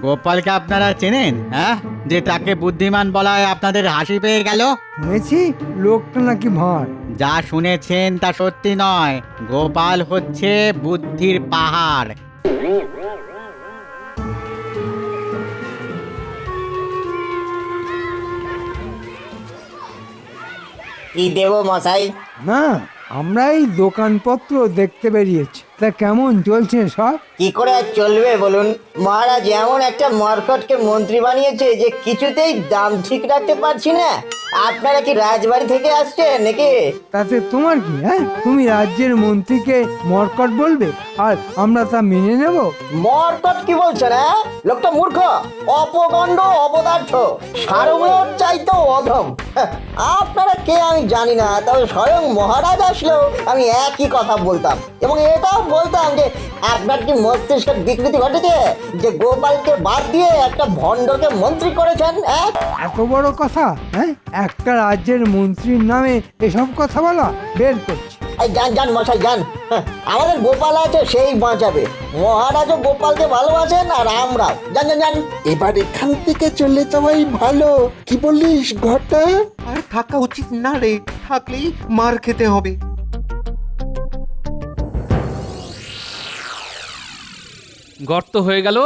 গোপালকে আপনারা চেনেন? হ্যাঁ, যে তাকে বুদ্ধিমান বলায় আপনাদের হাসি পেয়ে গেল? শুনেছি লোকটা নাকি ভাঁড়। যা শুনেছেন তা সত্যি নয়। গোপাল হচ্ছে বুদ্ধির পাহাড়। কি দেব মশাই? না, আমরা এই দোকানপত্র দেখতে বেরিয়েছি। তা কেমন চলছে সব? কি করে আর চলবে বলুন, মহারাজ এমন একটা মরকটকে মন্ত্রী বানিয়েছে যে কিছুতেই দাম ঠিক রাখতে পারছি না। আপনারা কি রাজবাড়ি থেকে আসছেন নাকি? তাতে তোমার কি? হ্যাঁ, তুমি রাজ্যের মন্ত্রীকে মরকট বলবে আর আমরা তা মেনে নেব? মরকট কি বলছেন? হ্যাঁ, লোকটা মূর্খ, অপগণ্ড, অপদার্থ, সারমেয়র চাইতেও অধম। আপনারা কে আমি জানি না, তবে স্বয়ং মহারাজ আসলেও আমি একই কথা বলতাম, এবং এটাও বলতাম যে আপনার কি মস্তিষ্কের বিকৃতি ঘটেছে যে গোপালকে বাদ দিয়ে একটা ভণ্ডকে মন্ত্রী করেছেন? হ্যাঁ, এত বড় কথা? হ্যাঁ, একটা রাজ্যের মন্ত্রীর নামে এসব কথা বলা? বের করছি। এই যান যান মশাই যান, আমাদের গোপাল আছে সেই বাঁচাবে। মহারাজও গোপালকে ভালোবাসেন আর আমরাও। যান যান যান। এবার এখান থেকে চলে যাওয়াই ভালো, কি বলিস ঘটা? আর থাকা উচিত না রে, থাকলেই মার খেতে হবে। গর্ত হয়ে গেল,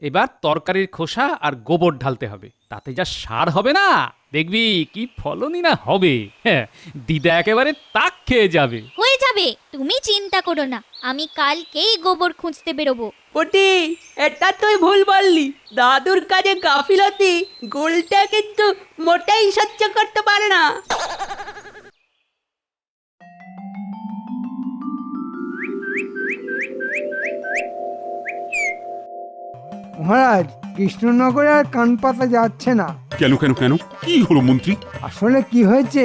এবার তরকারির খোসা আর গোবর ঢালতে হবে, তাতে যা সার হবে না, দেখবি কি ফলনই না হবে। হ্যাঁ, দিদা একেবারে তাক খেয়ে যাবে। হয়ে যাবে, তুমি চিন্তা করো না, আমি কালকেই গোবর খুঁজতে বেরোবো। ওটি, এটা তুই ভুল বললি। দাদুর কাজে গাফিলতি গোলটা কিন্তু মোটেই সহ্য করতে পারে না। মহারাজ, কৃষ্ণনগরে আর কান পাতা যাচ্ছে না। কেন কেন কেন, কি হলো মন্ত্রী? আসলে কি হয়েছে,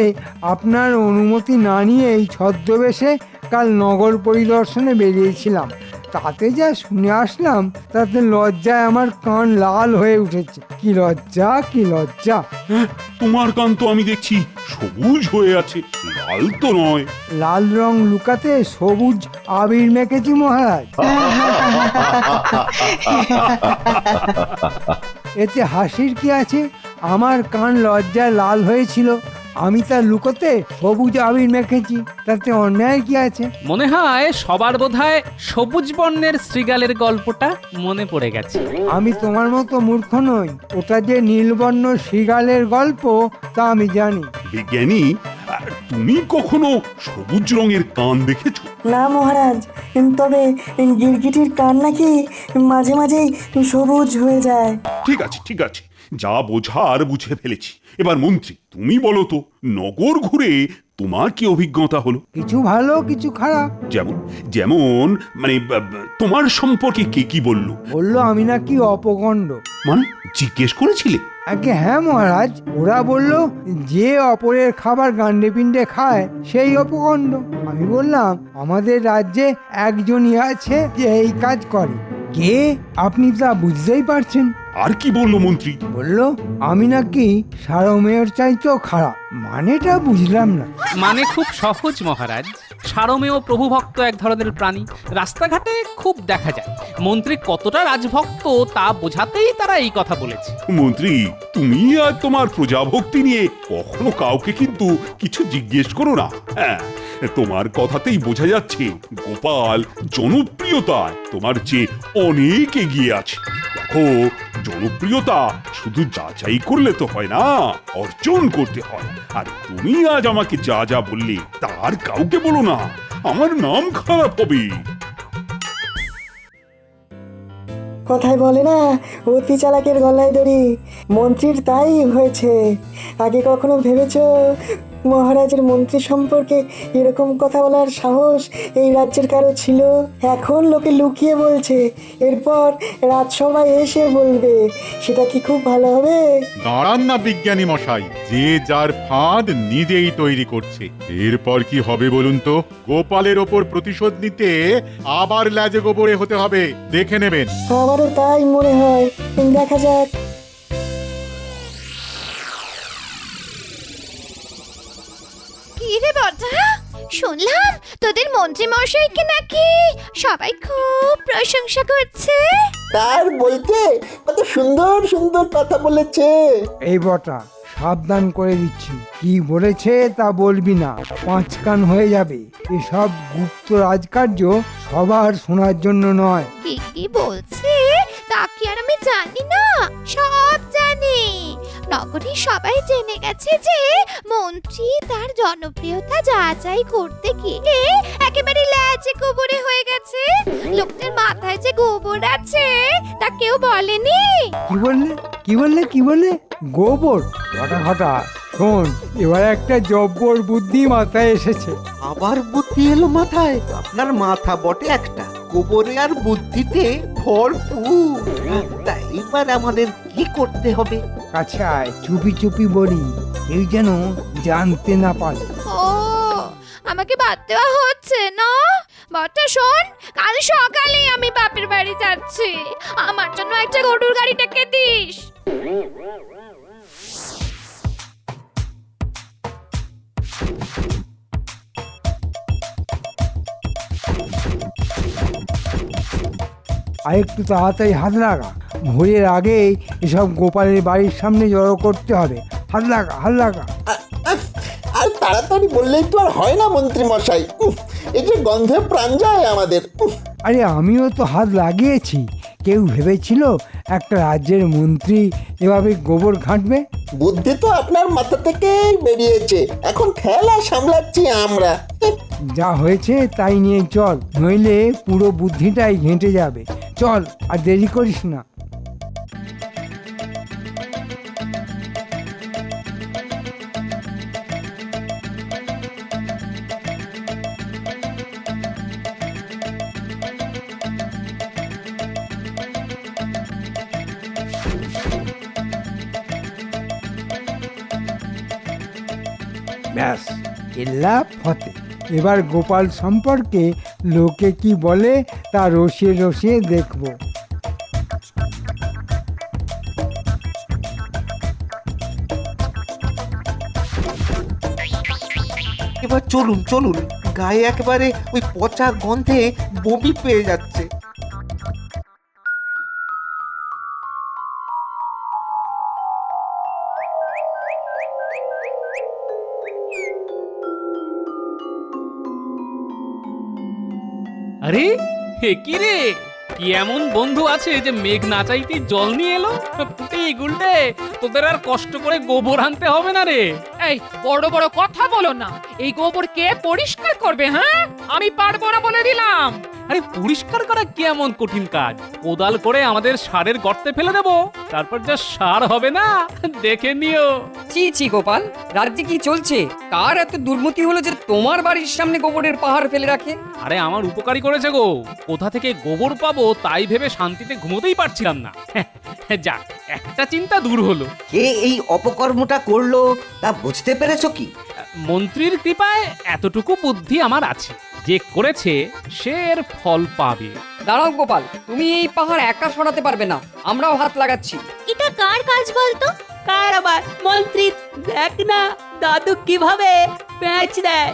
আপনার অনুমতি না নিয়ে এই ছদ্মবেশে কাল নগর পরিদর্শনে বেরিয়েছিলাম। তাতে যা শুনে আসলাম, তাতে লজ্জায় আমার কান লাল হয়ে উঠেছে। কি লজ্জা, কি লজ্জা! তোমার কান তো আমি দেখছি সবুজ হয়ে আছে, লাল তো নয়। লাল রং লুকাতে সবুজ আবির মেখেছি মহারাজ। এতে হাসির কি আছে? আমার কান লজ্জায় লাল হয়েছিল, আমি তা লুকোতে সবুজ আবির মেখেছি, তাতে অন্যায় কি আছে? মনে হয় সবার বোধহয় সবুজ বর্ণের শ্রীগালের গল্পটা মনে পড়ে গেছে। আমি তোমার মতো মূর্খ নই, ওটা যে নীলবর্ণ শৃগালের গল্প তা আমি জানি। বিজ্ঞানী, তুমি কখনো সবুজ রঙের কান দেখেছো? না মহারাজ, তবে গিরগিটির কান নাকি মাঝে মাঝেই সবুজ হয়ে যায়। ঠিক আছে ঠিক আছে, যা বোঝার বুঝে ফেলেছি। এবার মন্ত্রী, তুমি বলো তো, নগর ঘুরে তোমার কি অভিজ্ঞতা হলো? কিছু ভালো, কিছু খারাপ। যেমন যেমন মানে তোমার সম্পর্কে কে কি বললো? বললো আমি নাকি অপগণ্ড। মানে জিজ্ঞেস করেছিলে? আগে হ্যাঁ মহারাজ, ওরা বলল যে অপরের খাবার গান্ডে পিণ্ডে খায় সেই অপগণ্ড। আমি বললাম আমাদের রাজ্যে একজনই আছে যে এই কাজ করে, কে আপনি তা বুঝতেই পারছেন। আর কি বললো মন্ত্রী? বলল আমি নাকি সারমেয়র চাইতেও খারাপ। মানেটা বুঝলাম না। মানে খুব সহজ মহারাজ। সারমেয় প্রভুভক্ত এক ধরনের প্রাণী, রাস্তাঘাটে খুব দেখা যায়। মন্ত্রী কতটা রাজভক্ত তা বোঝাতেই তারা এই কথা বলেছে। মন্ত্রী, তুমি আর তোমার প্রজাভক্তি নিয়ে কখনো কাউকে কিন্তু কিছু জিজ্ঞেস করো না। হ্যাঁ, তোমার কথাতেই বোঝা যাচ্ছে গোপাল জনপ্রিয়তায় তোমার চেয়ে অনেক এগিয়ে আছে। দেখো, জনপ্রিয়তা শুধু যাচাই করলে তো হয় না, অর্জন করতে হয়। আর তুমি আজ আমাকে যা যা বললে তার কাউকে বলো না, আমার নাম খারাপ হবে। কথায় বলে না, অতি চালাকের গলায় দড়ি। মন্ত্রীর তাই হয়েছে। আগে কখনো ভেবেছো মহারাজের মন্ত্রী সম্পর্কে এরকম কথা বলার সাহস এই রাজ্যের কারো ছিল? এখন লোকে লুকিয়ে বলছে, এরপর রাজসভায় এসে বলবে। সেটা কি খুব ভালো হবে? দাঁড়ান না বিজ্ঞানী মশাই, যে যার ফাঁদ নিজেই তৈরি করছে। এরপর কি হবে বলুন তো? গোপালের ওপর প্রতিশোধ নিতে আবার লাজে গোবরে হতে হবে, দেখে নেবেন। আমারও তাই মনে হয়। দেখা যাক। কি রে বড়া, শুনলাম তোদের মন্ত্রী মশাইকে নাকি সবাই খুব প্রশংসা করছে। তার বলতে কত সুন্দর সুন্দর কথা বলেছে। এই বটা, সাবধান করে দিচ্ছি, কি বলেছে তা বলবি না, পাঁচ কান হয়ে যাবে। এসব গুপ্ত রাজকার্য সবার শোনার জন্য নয়। কি কি বলছে তা কি আর আমি জানি না? সব জানি। নগরী সবাই জেনে গেছে যে মন্ত্রী তার জনপ্রিয়তা যাচাই করতে গিয়ে একেবারে লাজে গোবরে হয়ে গেছে। লোকটার মাথায় যে গোবর আছে তা কেউ বলেনি। কি বললে কি বললে কি বললে? গোবর? ঘটা ঘটা, শোন, এবার একটা জব্বর বুদ্ধি মাথায় এসেছে। আবার বুদ্ধি এলো মাথায়? আপনার মাথা বটে একটা, গোবরে আর বুদ্ধিতে ভরপুর। তা এবার আমাদের কি করতে হবে? কাছে আয়, চুপি চুপি বলি, কেউ যেন জানতে না পারে। ও, আমাকে বাদ দেওয়া হচ্ছে না? বড়টা শোন, কাল সকালে আমি বাপের বাড়ি যাচ্ছি। আমার জন্য একটা গরুর গাড়ি ডেকে দিস। আর একটু তাড়াতাড়ি হাত লাগা, ভোরের আগেই এসব গোপালের বাড়ির সামনে জড়ো করতে হবে। হাত লাগা, হাত লাগা। আর তাড়াতাড়ি বললেই তো আর হয় না মন্ত্রী মশাই। এই যে গন্ধে প্রাণ যায় আমাদের। আরে আমিও তো হাত লাগিয়েছি। কেউ ভেবেছিল একটা রাজ্যের মন্ত্রী এভাবে গোবর ঘাঁটবে? বুদ্ধি তো আপনার মাথা থেকেই বেরিয়েছে, এখন খেলা সামলাচ্ছি আমরা। যা হয়েছে তাই নিয়ে চল, নইলে পুরো বুদ্ধিটাই ঘেঁটে যাবে। চল, আর দেরি করিস না। ব্যাস, কেল্লা ফতে। এবার গোপাল সম্পর্কে লোকে কি বলে তা রসিয়ে রসিয়ে দেখব। এবার চলুন চলুন, গায়ে একেবারে ওই পচা গন্ধে বমি পেয়ে যাচ্ছে। আরে হে কি রে, কি এমন বন্ধু আছে যে মেঘ না চাইতে জল নিয়ে এলো? পুটি গুলটে, তোদের আর কষ্ট করে গোবর আনতে হবে না রে। এই বড় বড় কথা বলো না। এই গোবর কে পরিষ্কার করবে? হ্যাঁ, আমি পারবো না বলে দিলাম। আরে পরিষ্কার করা কি এমন কঠিন কাজ? কোদাল করে আমাদের সারের গর্তে ফেলে দেবো, তারপর যা সার হবে না দেখে নিও। ছি ছি গোপাল, রাজ্যে কি চলছে? কার এত দুর্মতি হলো যে তোমার বাড়ির সামনে গোবরের পাহাড় ফেলে রাখে? আরে আমার উপকারী করেছে গো, কোথা থেকে গোবর পাবো তাই ভেবে শান্তিতে ঘুমোতেই পারছিলাম না। যাক, একটা চিন্তা দূর হলো। কে এই অপকর্মটা করলো তা বুঝতে পেরেছো কি? মন্ত্রীর কৃপায় এতটুকু বুদ্ধি আমার আছে, যে করেছে সে এর ফল পাবে। দাঁড়াও গোপাল, তুমি এই পাহাড় একা সরাতে পারবে না, আমরাও হাত লাগাচ্ছি। এটা কার কাজ বলতো? কার আবার? মন্ত্রী, দেখ না দাদু কিভাবে প্যাঁচ দেয়।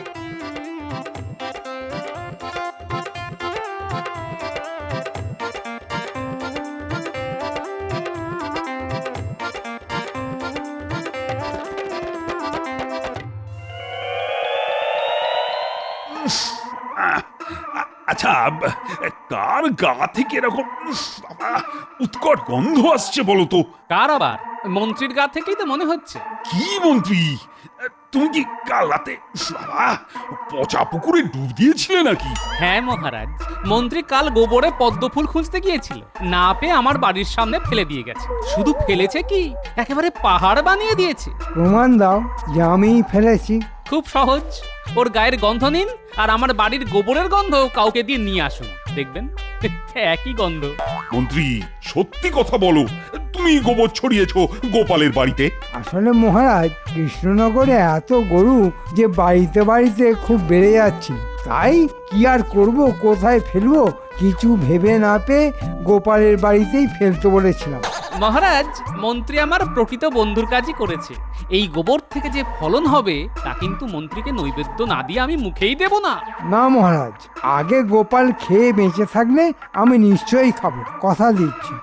আচ্ছা, কার গা থেকে এরকম বাবা, উৎকট গন্ধ আসছে বলো তো? কার আবার? মন্ত্রীর গা থেকেই তো মনে হচ্ছে। কি মন্ত্রী, তুমি কি কাল রাতে বাবা পচা পুকুরে ডুব দিয়েছিলে নাকি? হ্যাঁ মহারাজ, মন্ত্রী কাল গোবরে পদ্ম ফুল খুঁজতে গিয়েছিল, না পেয়ে আমার বাড়ির সামনে ফেলে দিয়ে গেছে। শুধু ফেলেছে কি, একেবারে পাহাড় বানিয়ে দিয়েছে। প্রমাণ দাও যে আমিই ফেলেছি। খুব সহজ, ওর গায়ের গন্ধ নিন আর আমার বাড়ির গোবরের গন্ধ কাউকে দিয়ে নিয়ে আসুন, দেখবেন একই গন্ধ। মন্ত্রী সত্যি কথা বলো, তুমি গোবর ছড়িয়েছো গোপালের বাড়িতে? আসলে মহারাজ, কৃষ্ণনগরে এত গরু যে বাড়িতে বাড়িতে খুব বেড়ে যাচ্ছে, তাই কি আর করব, কোথায় ফেলবো কিছু ভেবে না পেয়ে গোপালের বাড়িতেই ফেলতে বলেছিলাম। মহারাজ, মন্ত্রী আমার প্রকৃত বন্ধুর কাজই করেছে। এই গোবর থেকে যে ফলন হবে তা কিন্তু মন্ত্রীকে নৈবেদ্য না দিয়ে আমি মুখেই দেব না। না মহারাজ, আগে গোপাল খেয়ে বেঁচে থাকলে আমি নিশ্চয়ই খাবো, কথা দিচ্ছি।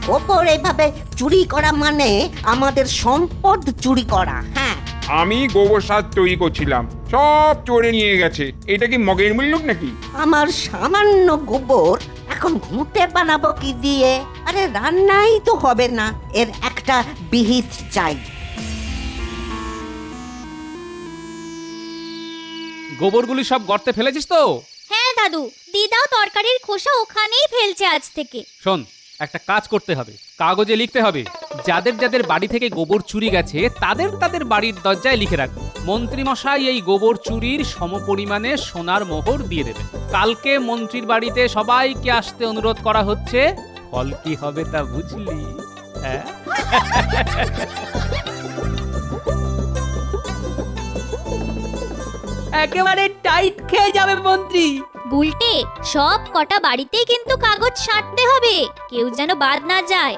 গোবর এভাবে চুরি করা মানে আমাদের সম্পদ চুরি করা। হ্যাঁ, আমি গোবর সার তৈরি করছিলাম, সব চোরে নিয়ে গেছে। এটা কি মগের মূল্য নাকি? আমার সামান্য গোবর এখন ঘুঁটে বানাবো কি দিয়ে? আরে রান্নাই তো হবে না, এর একটা বিহিত চাই। গোবরগুলি সব গর্তে ফেলেছিস তো? হ্যাঁ দাদু, দিদাও তরকারির খোসা ওখানেই ফেলছে আজ থেকে। শোন, একটা কাজ করতে হবে, কাগজে লিখতে হবে যাদের যাদের বাড়ি থেকে গোবর চুরি গেছে তাদের তাদের বাড়ির দরজায় লিখে রাখবে। মন্ত্রী মশাই এই গোবর চুরির সমপরিমাণে সোনার মোহর দিয়ে দেবেন। কালকে মন্ত্রীর বাড়িতে সবাইকে আসতে অনুরোধ করা হচ্ছে। ফল কি হবে তা বুঝলি? হ্যাঁ একেবারে টাইট খেয়ে যাবে মন্ত্রী। বুলটে, সব কটা বাড়িতেই কিন্তু কাগজ ছাঁটতে হবে, কেউ যেন বাদ না যায়।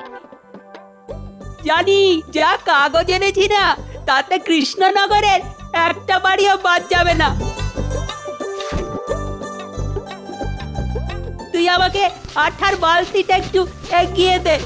জানি, যা কাগজ এনেছি না তাতে কৃষ্ণনগরের একটা বাড়িও বাদ যাবে না। তুই আমাকে আঠার বালতিটা একটু এগিয়ে দে।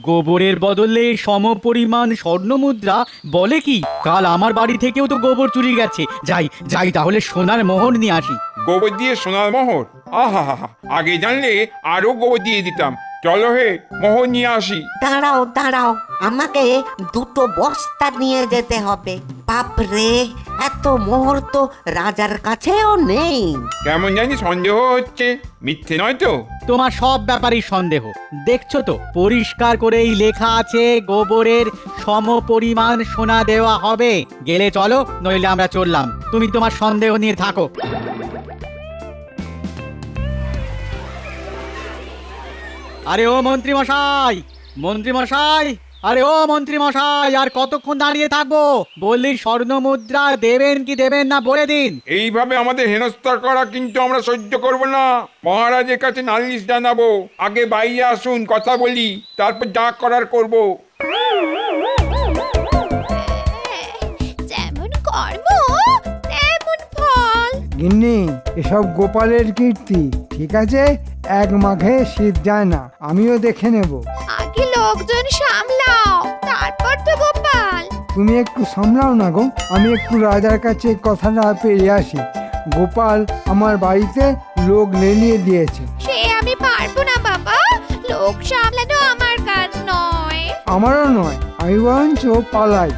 গোবরের বদলে সমপরিমাণ স্বর্ণমুদ্রা বলে কি? কাল আমার বাড়ি থেকেও তো গোবর চুরি গেছে। যাই যাই তাহলে সোনার মোহর নিয়ে আসি। গোবর দিয়ে সোনার মোহর? আহা হা হা, আগে জানলে আরো গোবর দিয়ে দিতাম। চলো হে, মোহর নিয়ে আসি। দাঁড়াও দাঁড়াও, আমাকে দুটো বস্তা নিয়ে যেতে হবে। বাপরে, এত মোহর তো রাজার কাছেও নেই। কেমন জানি সন্দেহ হচ্ছে, মিথ্যে নয় তো? তোমার সব ব্যাপারই সন্দেহ। দেখছো তো পরিষ্কার করেই লেখা আছে গোবরের সমপরিমাণ সোনা দেওয়া হবে। গেলে চলো, নইলে আমরা চললাম। তুমি তোমার সন্দেহ নিয়ে থাকো। আরে ও মন্ত্রী মশাই, মন্ত্রী মশাই, আরে ও মন্ত্রী মশাই, আর কতক্ষণ দাঁড়িয়ে থাকবো? বললি স্বর্ণ মুদ্রা দেবেন কি দেবেন না বলে দিন। এইভাবে আমাদের হেনস্থা করা কিন্তু আমরা সহ্য করব না। মহারাজের কাছে নালিশ জানাবো। আগে বাইরে আসুন, কথা বলি, তারপর যা করার করব। যেমন কর্ম তেমন ফল। গিন্নি, এসব গোপালের কীর্তি। ঠিক আছে, এক মাঘে শীত যায় না, আমিও দেখে নেব। আগে লোকজন সামলাও, তারপর তো গোপাল। তুমি একটু সামলাও না গো, আমি একটু রাজার কাছে কথাটা পেরিয়ে আসি। গোপাল আমার বাড়িতে লোক লেলিয়ে দিয়েছে। সে আমি পারবো না বাবা, লোক সামলানো আমার কাজ নয়। আমারও নয়, আমি বরঞ্চ পালাই।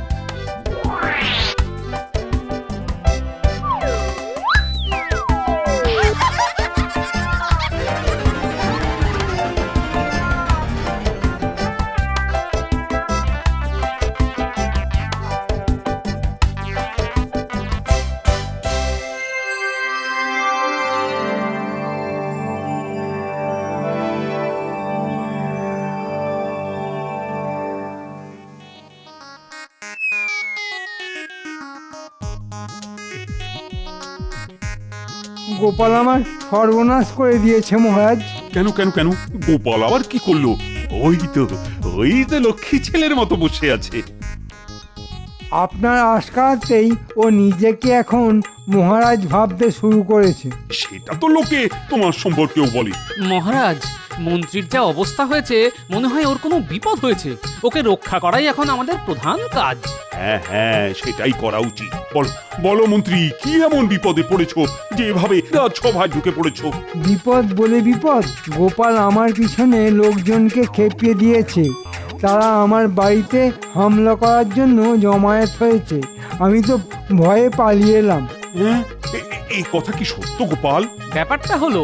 গোপাল আমার সর্বনাশ করে দিয়েছে মহারাজ। কেন কেন কেন গোপাল আবার কি করলো? ওই তো লক্ষ্মী ছেলের মতো বসে আছে। আপনার আশকারাতেই ও নিজেকে এখন মহারাজ ভাবতে শুরু করেছে। সেটা তো লোকে তোমার সম্পর্কেও বলে। মহারাজ, মন্ত্রীর যা অবস্থা হয়েছে মনে হয় ওর কোনো বিপদ হয়েছে। ওকে রক্ষা করাই এখন আমাদের প্রধান কাজ। হ্যাঁ হ্যাঁ, সেটাই করা উচিত। বলো বলো মন্ত্রী, কি এমন বিপদে পড়েছো যে এভাবে রাজসভায় ঢুকে পড়েছো? বিপদ বলে বিপদ, গোপাল আমার পিছনে লোকজনকে খেপিয়ে দিয়েছে। তারা আমার বাড়িতে হামলা করার জন্য জমায়েত হয়েছে। আমি তো ভয়ে পালিয়ে এলাম। হ্যাঁ, এই কথা কি সত্য গোপাল? ব্যাপারটা হলো,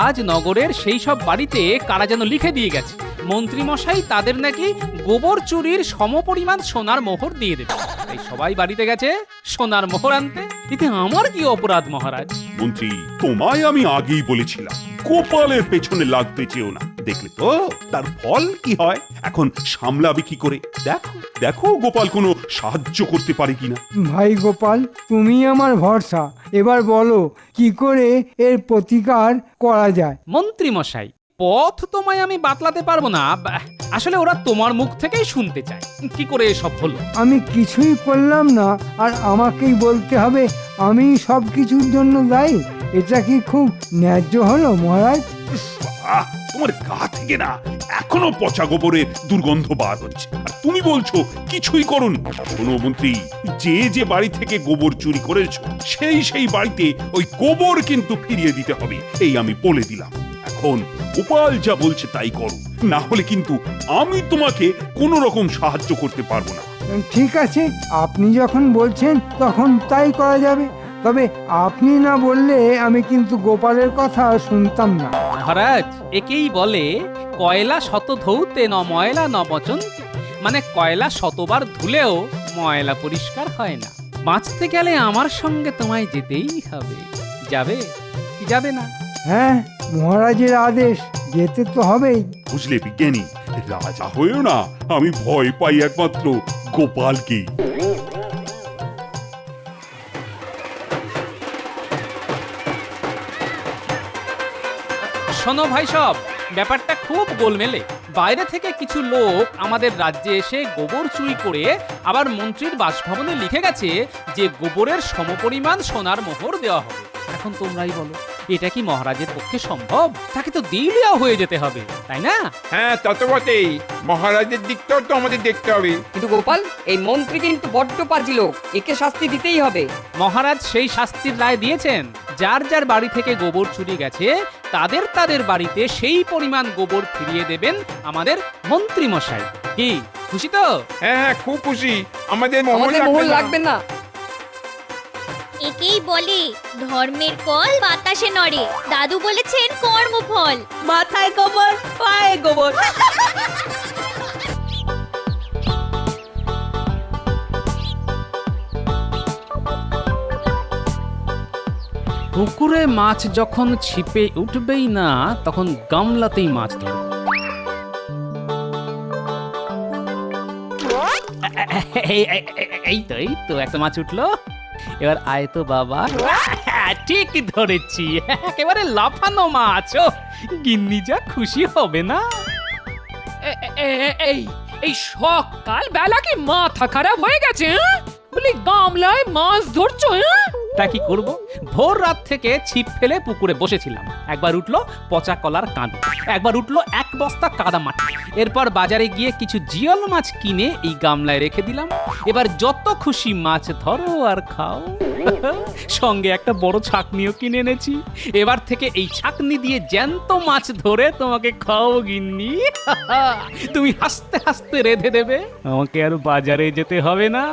আজ নগরের সেই সব বাড়িতে কারা যেন লিখে দিয়ে গেছে মন্ত্রী মশাই তাদের নাকি গোবর চুরির সমপরিমাণ সোনার মোহর দিয়ে দেবে। তাই সবাই বাড়িতে গেছে সোনার মোহর আনতে। এতে আমার কি অপরাধ মহারাজ? মন্ত্রী, তোমায় আমি আগেই বলেছিলাম গোপালের পেছনে লাগতে চেও না। দেখলে তো তার ফল কি হয়। এখন সামলাবে কি করে? দেখো দেখো গোপাল কোনো সাহায্য করতে পারে কিনা। ভাই গোপাল, তুমি আমার ভরসা। এবার বলো কি করে এর প্রতিকার করা যায়। মন্ত্রী মশাই, পথ তোমায় আমি বাতলাতে পারবো না। আসলে ওরা তোমার মুখ থেকেই শুনতে চায় কি করে এসব হলো। আমি কিছুই করলাম না আর আমাকেই বলতে হবে আমি সব কিছুর জন্য দায়ী? এটা কি খুব ন্যায্য হলো মহারাজ? তোমার গা থেকে না এখনো পচা গোবরের দুর্গন্ধ বার হচ্ছে, আর তুমি বলছো কিছুই করুন। শোনো মন্ত্রী, যে বাড়ি থেকে গোবর চুরি করেছো সেই বাড়িতে ওই গোবর কিন্তু ফিরিয়ে দিতে হবে, এই আমি বলে দিলাম। এখন গোপাল যা বলছে তাই করো, না হলে কিন্তু আমি তোমাকে কোনো রকম সাহায্য করতে পারবো না। ঠিক আছে, আপনি যখন বলছেন তখন তাই করা যাবে। তবে আপনি না বললে আমি কিন্তু গোপালের কথা শুনতাম না। মহারাজ, একেই বলে কয়লা শত ধৌতে ন ময়লা ন বচন। মানে কয়লা শতবার ধুলেও ময়লা পরিষ্কার হয় না। বাঁচতে গেলে আমার সঙ্গে তোমায় যেতেই হবে। যাবে কি যাবে না? হ্যাঁ, মহারাজের আদেশ, যেতে তো হবেই। বুঝলে বিজ্ঞানী, রাজা হয়েও না আমি ভয় পাই একমাত্র গোপালকেই। শোনো ভাই সব, ব্যাপারটা খুব গোলমেলে। বাইরে থেকে কিছু লোক আমাদের রাজ্যে এসে গোবর চুরি করে আবার মন্ত্রীর বাসভবনে লিখে গেছে যে গোবরের সমপরিমাণ সোনার মোহর দেওয়া হবে। এখন তোমরাই বলো, এটা কি মহারাজের পক্ষে সম্ভব? তাকে তো দেউলিয়া হয়ে যেতে হবে, তাই না? হ্যাঁ, তত বটেই। মহারাজের দিকটাও তো আমাদের দেখতে হবে। কিন্তু গোপাল, এই মন্ত্রী কিন্তু বড্ড পাজি লোক, একে শাস্তি দিতেই হবে। মহারাজ সেই শাস্তির রায় দিয়েছেন। যার যার বাড়ি থেকে গোবর চুরি গেছে তাদের বাড়িতে সেই পরিমাণ গোবর ফিরিয়ে দেবেন আমাদের মন্ত্রী মশাই। কি খুশি তো? হ্যাঁ, খুব খুশি। আমাদের মোহর লাগবে না। একেই বলে ধর্মের কল বাতাসে নড়ে। দাদু বলেছেন কর্মফল। মাথায় গোবর, পায়ে গোবর। পুকুরে মাছ যখন ছিপে উঠবেই না, তখন গামলাতেই মাছ ধরবে। এই তো একটা মাছ উঠলো। এবার আয় তো বাবা। ঠিক ধরেছি, একেবারে লাফানো মাছ। ও গিন্নি যা খুশি হবে না। এই সকাল বেলা কি মাথা খারাপ হয়ে গেছে? বলি গামলায় মাছ ধরছো? তা কি করবো, ভোর রাত থেকে ছিপ ফেলে পুকুরে বসেছিলাম। একবার উঠলো পচা কলার কাঁদে, একবার উঠলো এক বস্তা কাদা মাটি। এরপর বাজারে গিয়ে কিছু জিয়ল মাছ কিনে এই গামলায় রেখে দিলাম। এবার যত খুশি মাছ ধরো আর খাও। সঙ্গে একটা বড় ছাকনিও কিনে এনেছি। এবার থেকে এই ছাকনি দিয়ে জ্যান্ত মাছ ধরে তোমাকে খাও গিন্নি। তুমি হাসতে হাসতে রেঁধে দেবে, আমাকে আর বাজারে যেতে হবে না।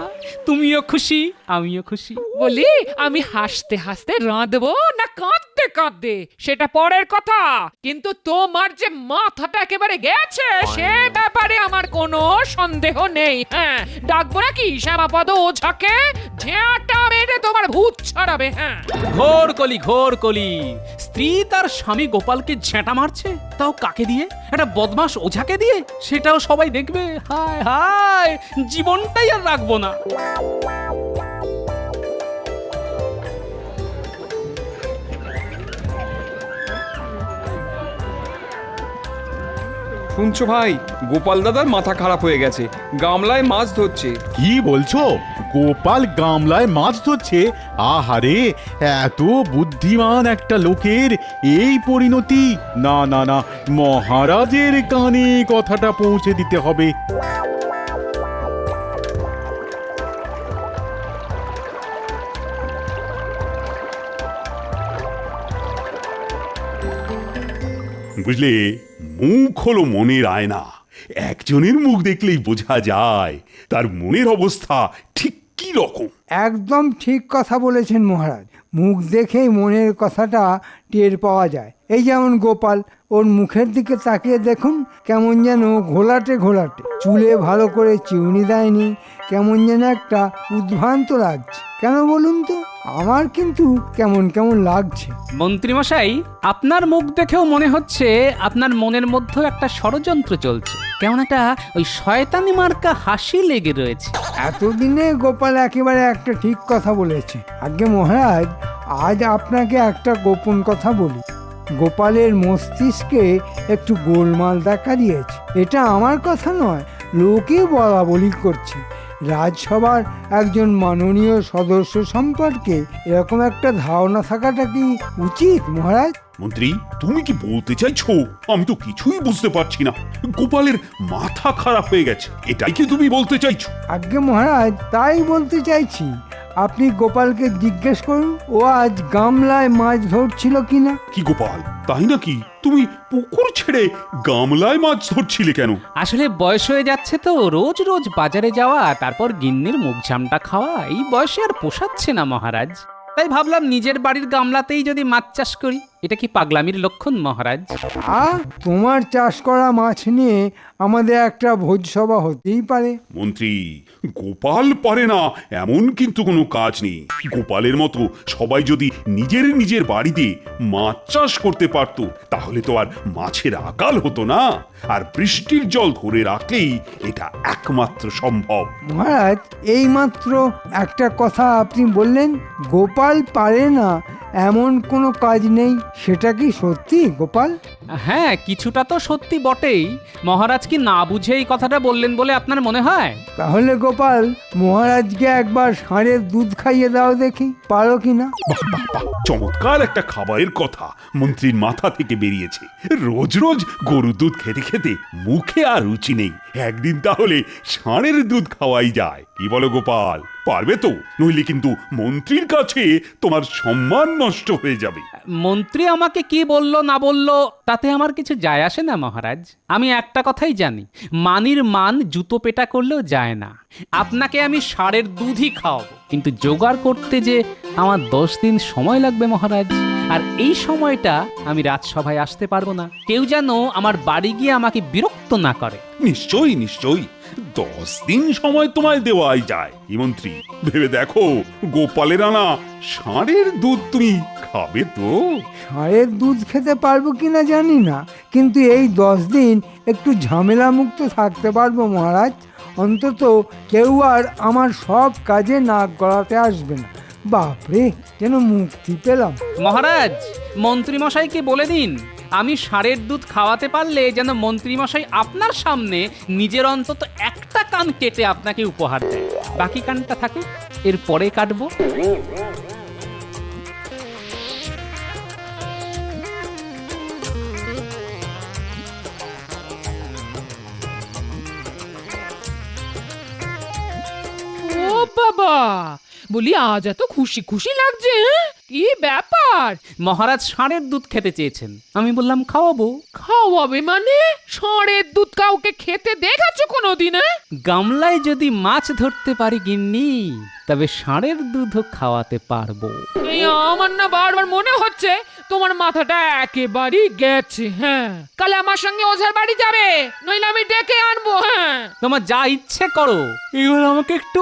তুমিও খুশি, আমিও খুশি। বলি আমি হাসতে হাসতে রাঁধবো না কাঁদতে কাঁদতে সেটা পরের কথা, কিন্তু তোমার যে মাথাটা একেবারে গেছে সে ব্যাপারে আমার কোনো সন্দেহ নেই। হ্যাঁ, ডাকবো নাকি শ্যামাপদ ওঝাকে? ঝেঁটা মেরে তোমার ভূত ছাড়াবে। হ্যাঁ, ঘোর কলি। স্ত্রী তার স্বামী গোপালকে ঝেঁটা মারছে, তাও কাকে দিয়ে? একটা বদমাস ওঝাকে দিয়ে। সেটাও সবাই দেখবে। হায় হায়, জীবনটাই আর রাখবো না। শুনছো ভাই, গোপাল দাদার মাথা খারাপ হয়ে গেছে, গামলায় মাছ ধরছে। কি বলছো? গোপাল গামলায় মাছ ধরছে? আহারে, এত বুদ্ধিমান একটা লোকের এই পরিণতি! না না না, মহারাজের কানে কথাটা পৌঁছে দিতে হবে। বুঝলে, মুখ হলো মনের আয়না। একজনের মুখ দেখলেই বোঝা যায় তার মনের অবস্থা ঠিক কি রকম। একদম ঠিক কথা বলেছেন মহারাজ, মুখ দেখেই মনের কথাটা টের পাওয়া যায়। এই যেমন গোপাল, ওর মুখের দিকে তাকিয়ে দেখুন, কেমন যেন ঘোলাটে ঘোলাটে, চুলে ভালো করে চিউনি দেয়নি, কেমন যেন একটা উদ্ভ্রান্ত লাগছে। কেন বলুন তো? আমার কিন্তু কেমন কেমন লাগছে। মন্ত্রীমশাই, আপনার মুখ দেখেও মনে হচ্ছে আপনার মনের মধ্যে একটা ষড়যন্ত্র চলছে। কেমন একটা ওই শয়তানি মার্কা হাসি লেগে রয়েছে। এতদিনে গোপাল একেবারে একটা ঠিক কথা বলেছে। আগে মহারাজ, আজ আপনাকে একটা গোপন কথা বলি। গোপালের মস্তিষ্কে একটু গোলমাল দেখা দিয়েছে। এটা আমার কথা নয়, লোকে বলা বলি করছে। রাজসভার একজন মাননীয় সদস্য সম্পর্কে এরকম একটা ধারণা থাকাটা কি উচিত মহারাজ? মন্ত্রী, তুমি কি বলতে চাইছো? আমি তো কিছুই বুঝতে পারছি না। গোপালের মাথা খারাপ হয়ে গেছে, এটাই কি তুমি বলতে চাইছো? আজ্ঞে মহারাজ, তাই বলতে চাইছি। আপনি গোপালকে জিজ্ঞেস করুন, ও আজ গামলায় মাছ ধরছিল কিনা। কি গোপাল, তাই নাকি? তুমি পুকুর ছেড়ে গামলায় মাছ ধরছিলে কেন? আসলে বয়স হয়ে যাচ্ছে তো, রোজ রোজ বাজারে যাওয়া, তারপর গিন্নির মুখ ঝামটা খাওয়া, এই বয়সে আর পোষাচ্ছে না মহারাজ। তাই ভাবলাম নিজের বাড়ির গামলাতেই যদি মাছ চাষ করি। এটা কি পাগলামির লক্ষণ মহারাজ? তোমার চাষ করা মাছ নিয়ে আমাদের একটা ভোজসভা হতেই পারে। মন্ত্রী, গোপাল পারে না এমন কিন্তু কোনো কাজ নেই। গোপালের মতো সবাই যদি নিজের নিজের বাড়িতে মাছ চাষ করতে পারত, তাহলে তো আর মাছের আকাল হতো না। আর বৃষ্টির জল ধরে রাখলেই এটা একমাত্র সম্ভব। মহারাজ, এইমাত্র একটা কথা আপনি বললেন, গোপাল পারে না এমন কোনো কাজ নেই। সেটা কি সত্যি গোপাল? হ্যাঁ, কিছুটা তো সত্যি বটেই। মহারাজ কি না বুঝে এই কথাটা বললেন বলে আপনার মনে হয়? তাহলে গোপাল, মহারাজকে একবার ষাঁড়ের দুধ খাইয়ে দাও দেখি, পারো কিনা। বাহ বাহ বাহ, চমৎকার একটা খাবারের কথা মন্ত্রীর মাথা থেকে বেরিয়েছে। রোজ রোজ গরুর দুধ খেতে খেতে মুখে আর রুচি নেই। একদিন তাহলে ষাঁড়ের দুধ খাওয়াই যায়। কি বলো গোপাল, পারবে তো? নইলে কিন্তু মন্ত্রীর কাছে তোমার সম্মান নষ্ট হয়ে যাবে। মন্ত্রী আমাকে কি বলল না বলল তাতে আমার কিছু যায় আসে না মহারাজ। আমি একটা কথাই জানি, মানির মান জুতো পেটা করলেও যায় না। আপনাকে আমি ষাঁড়ের দুধই খাওয়াবো, কিন্তু জোগাড় করতে যে আমার 10 দিন সময় লাগবে মহারাজ। আর এই সময়টা আমি রাজসভায় আসতে পারবো না। কেউ যেন আমার বাড়ি গিয়ে আমাকে বিরক্ত না করে। নিশ্চয়ই নিশ্চয়ই, 10 দিন সময় তোমায় দেওয়াই যায়। কি মন্ত্রী, ভেবে দেখো, গোপালের আনা ষাঁড়ের দুধ তুমি খাবে তো? ষাঁড়ের দুধ খেতে পারবো কিনা জানি না, কিন্তু এই 10 দিন একটু ঝামেলা মুক্ত থাকতে পারবো মহারাজ। অন্তত কেউ আর আমার সব কাজে নাক গলাতে আসবে না। বাপরে, যেন মুক্তি পেলাম। মহারাজ, মন্ত্রীমশাইকে বলে দিন, আমি ষাঁড়ের দুধ খাওয়াতে পারলে যেন মন্ত্রীমশাই আপনার সামনে নিজের অন্তত একটা কান কেটে আপনাকে উপহার দেয়। বাকি কানটা থাকুক, এর পরে কাটবো। ও বাবা, বলি আজ এত খুশি খুশি লাগছে, কি ব্যাপার? মহারাজ ষাঁড়ের দুধ খেতে চেয়েছেন, আমি বললাম খাওয়াবো। খাওয়াবে মানে? ষাঁড়ের দুধ কাউকে খেতে দেখেছো কোনোদিন? গামলায় যদি মাছ ধরতে পারি গিন্নি, তবে ষাঁড়ের দুধও খাওয়াতে পারবো। এই আমার না বারবার মনে হচ্ছে তোমার মাথাটা একেবারেই গেছে। হ্যাঁ, কাল আমার সঙ্গে ওঝার বাড়ি যাবে, নইলে আমি ডেকে আনবো। হ্যাঁ, তোমার যা ইচ্ছে করো, এবার আমাকে একটু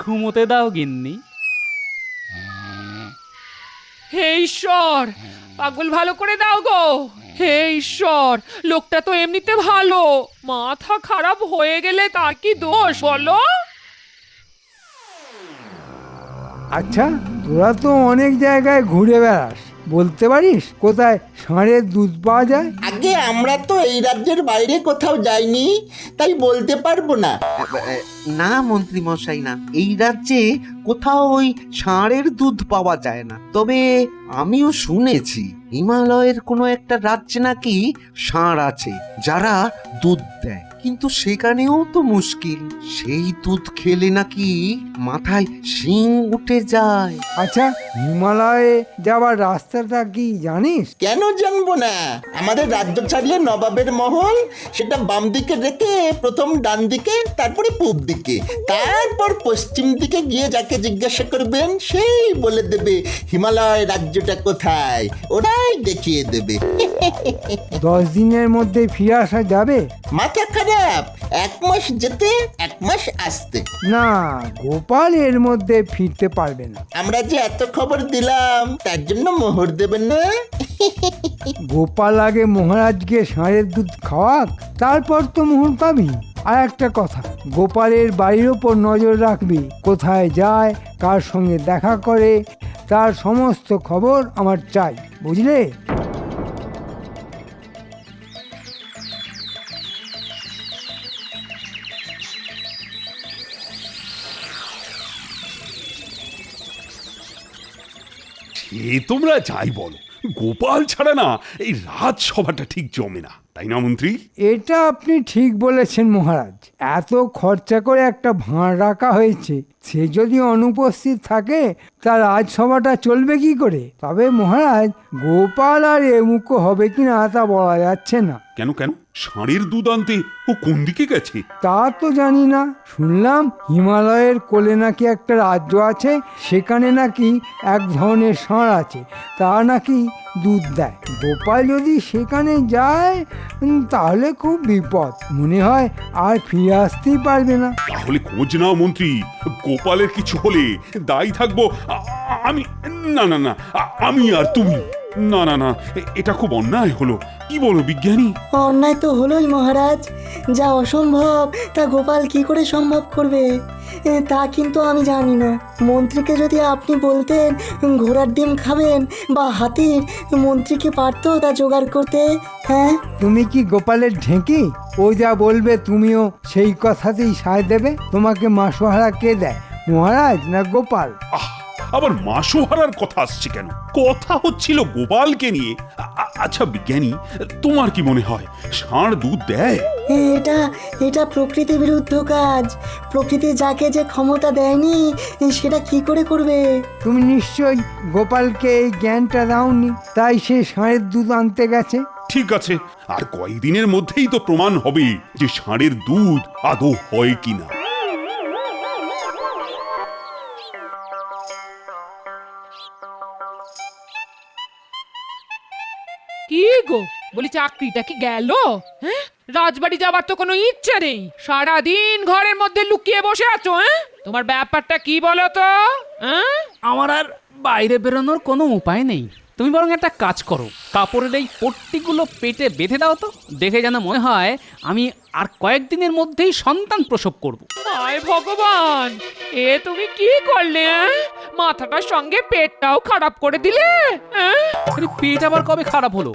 ঘুমোতে দাও গিন্নি। হে ঈশ্বর, পাগল ভালো করে দাও গো। হে ঈশ্বর, লোকটা তো এমনিতে ভালো, মাথা খারাপ হয়ে গেলে তার কি দোষ বলো? আচ্ছা, তোরা তো অনেক জায়গায় ঘুরে বেড়াস, বলতে পারিস কোথায় ষাঁড়ের দুধ পাওয়া যায়? আগে আমরা তো এই রাজ্যের বাইরে কোথাও যাইনি, তাই বলতে পারবো না। না মন্ত্রী মশাই, না, এই রাজ্যে কোথাও ওই ষাঁড়ের দুধ পাওয়া যায় না। তবে আমিও শুনেছি হিমালয়ের কোনো একটা রাজ্যে নাকি ষাঁড় আছে যারা দুধ দেয়, কিন্তু সেখানেও তো মুশকিল। সেই দুধ খেলে নাকি মাথায় শিং উঠে যায়। আচ্ছা, হিমালয়ে যাওয়ার রাস্তাটা কি জানিস? কেন জানবো না? আমাদের রাজ্য ছাড়িয়ে নবাবের মহল, সেটা বাম দিকে রেখে প্রথম ডান দিকে, তারপরে পূব দিকে, তারপর পশ্চিম দিকে গিয়ে যাকে জিজ্ঞাসা করবেন সেই বলে দেবে হিমালয় রাজ্যটা কোথায়, ওরাই দেখিয়ে দেবে। 10 দিনের মধ্যে ফিরে আসা যাবে? মাথা খারাপ, 1 মাস যেতে 1 মাস আসতে। না, গোপাল এর মধ্যে ফিরতে পারবে না। আমরা যে এত খবর দিলাম তার জন্য মোহর দেবেন না? গোপাল আগে মহারাজকে ষাঁড়ের দুধ খাওয়াক, তারপর তো মোহর পাবি। আর একটা কথা, গোপালের বাড়ির ওপর নজর রাখবি, কোথায় যায়, কার সঙ্গে দেখা করে, তার সমস্ত খবর আমার চাই, বুঝলে? সে তোমরা যাই বলো, গোপাল ছাড়া না এই রাজসভাটা ঠিক জমে না, তাই না মন্ত্রী? এটা আপনি ঠিক বলেছেন মহারাজ। এত খরচা করে একটা ভাঁড় রাখা হয়েছে, সে যদি অনুপস্থিত থাকে তার রাজসভাটা চলবে কি করে? তবে মহারাজ, গোপাল আর এমুখো হবে কিনা তা বলা যাচ্ছে না। কেন কেন, ষাঁড়ের দুধ আনতে ও কোন দিকে গেছে? তা তো জানি না, শুনলাম হিমালয়ের কোলে নাকি একটা রাজ্য আছে, সেখানে নাকি এক ধরনের ষাঁড় আছে, তা নাকি দুধ দেয়। গোপাল যদি সেখানে যায় তাহলে খুব বিপদ, মনে হয় আর ফিরে আসতেই পারবে না। তাহলে খোঁজ নাও মন্ত্রী, গোপালের কিছু হলে দায়ী থাকবো আমি। না না না, আমি আর তুমি। না না না, এটা খুব অন্যায় হলো। কি বলো বিজ্ঞানী? অন্যায় তো হলোই মহারাজ, যা অসম্ভব তা গোপাল কি করে সম্ভব করবে তা কিন্তু আমি জানি না। মন্ত্রীকে যদি আপনি বলতেন ঘোড়ার ডিম খাবেন বা হাতির, মন্ত্রী কি পারতো তা জোগাড় করতে? হ্যাঁ, তুমি কি গোপালের ঢেঁকি? ও যা বলবে তুমিও সেই কথাতেই সায় দেবে? তোমাকে মাসোহারা কে দেয়, মহারাজ না গোপাল? আবার মাসোহারার কথা আসছে কেন? কথা হচ্ছিল গোপালকে নিয়ে। আচ্ছা বিজ্ঞানী, তোমার কি মনে হয় ষাঁড় দুধ দেয়? এটা প্রকৃতি বিরুদ্ধ কাজ। প্রকৃতি যাকে যে ক্ষমতা দেয়নি সেটা কি করে করবে? তুমি নিশ্চয়ই গোপালকে এই জ্ঞানটা দাওনি, তাই সে ষাঁড়ের দুধ আনতে গেছে। ঠিক আছে, আর কয়েকদিনের মধ্যেই তো প্রমাণ হবে যে ষাঁড়ের দুধ আদৌ হয় কিনা। কি গো, বলি চাকরিটা কি গেল? হ্যাঁ, রাজবাড়ি যাবার তো কোনো ইচ্ছে নেই, সারাদিন ঘরের মধ্যে লুকিয়ে বসে আছো। হ্যাঁ, তোমার ব্যাপারটা কি বলো তো? হ্যাঁ, আমার আর বাইরে বেরোনোর কোনো উপায় নেই। তুমি বরং একটা কাজ করো, কাপড়ের এই পট্টিগুলো পেটে বেঁধে দাও তো, দেখে যেন মনে হয় আমি আর কয়েকদিনের মধ্যেই সন্তান প্রসব করব। হায় ভগবান, এ তুমি কি করলে? মাথাটার সঙ্গে পেটটাও খারাপ করে দিলে। আরে পেট আবার কবে খারাপ হলো?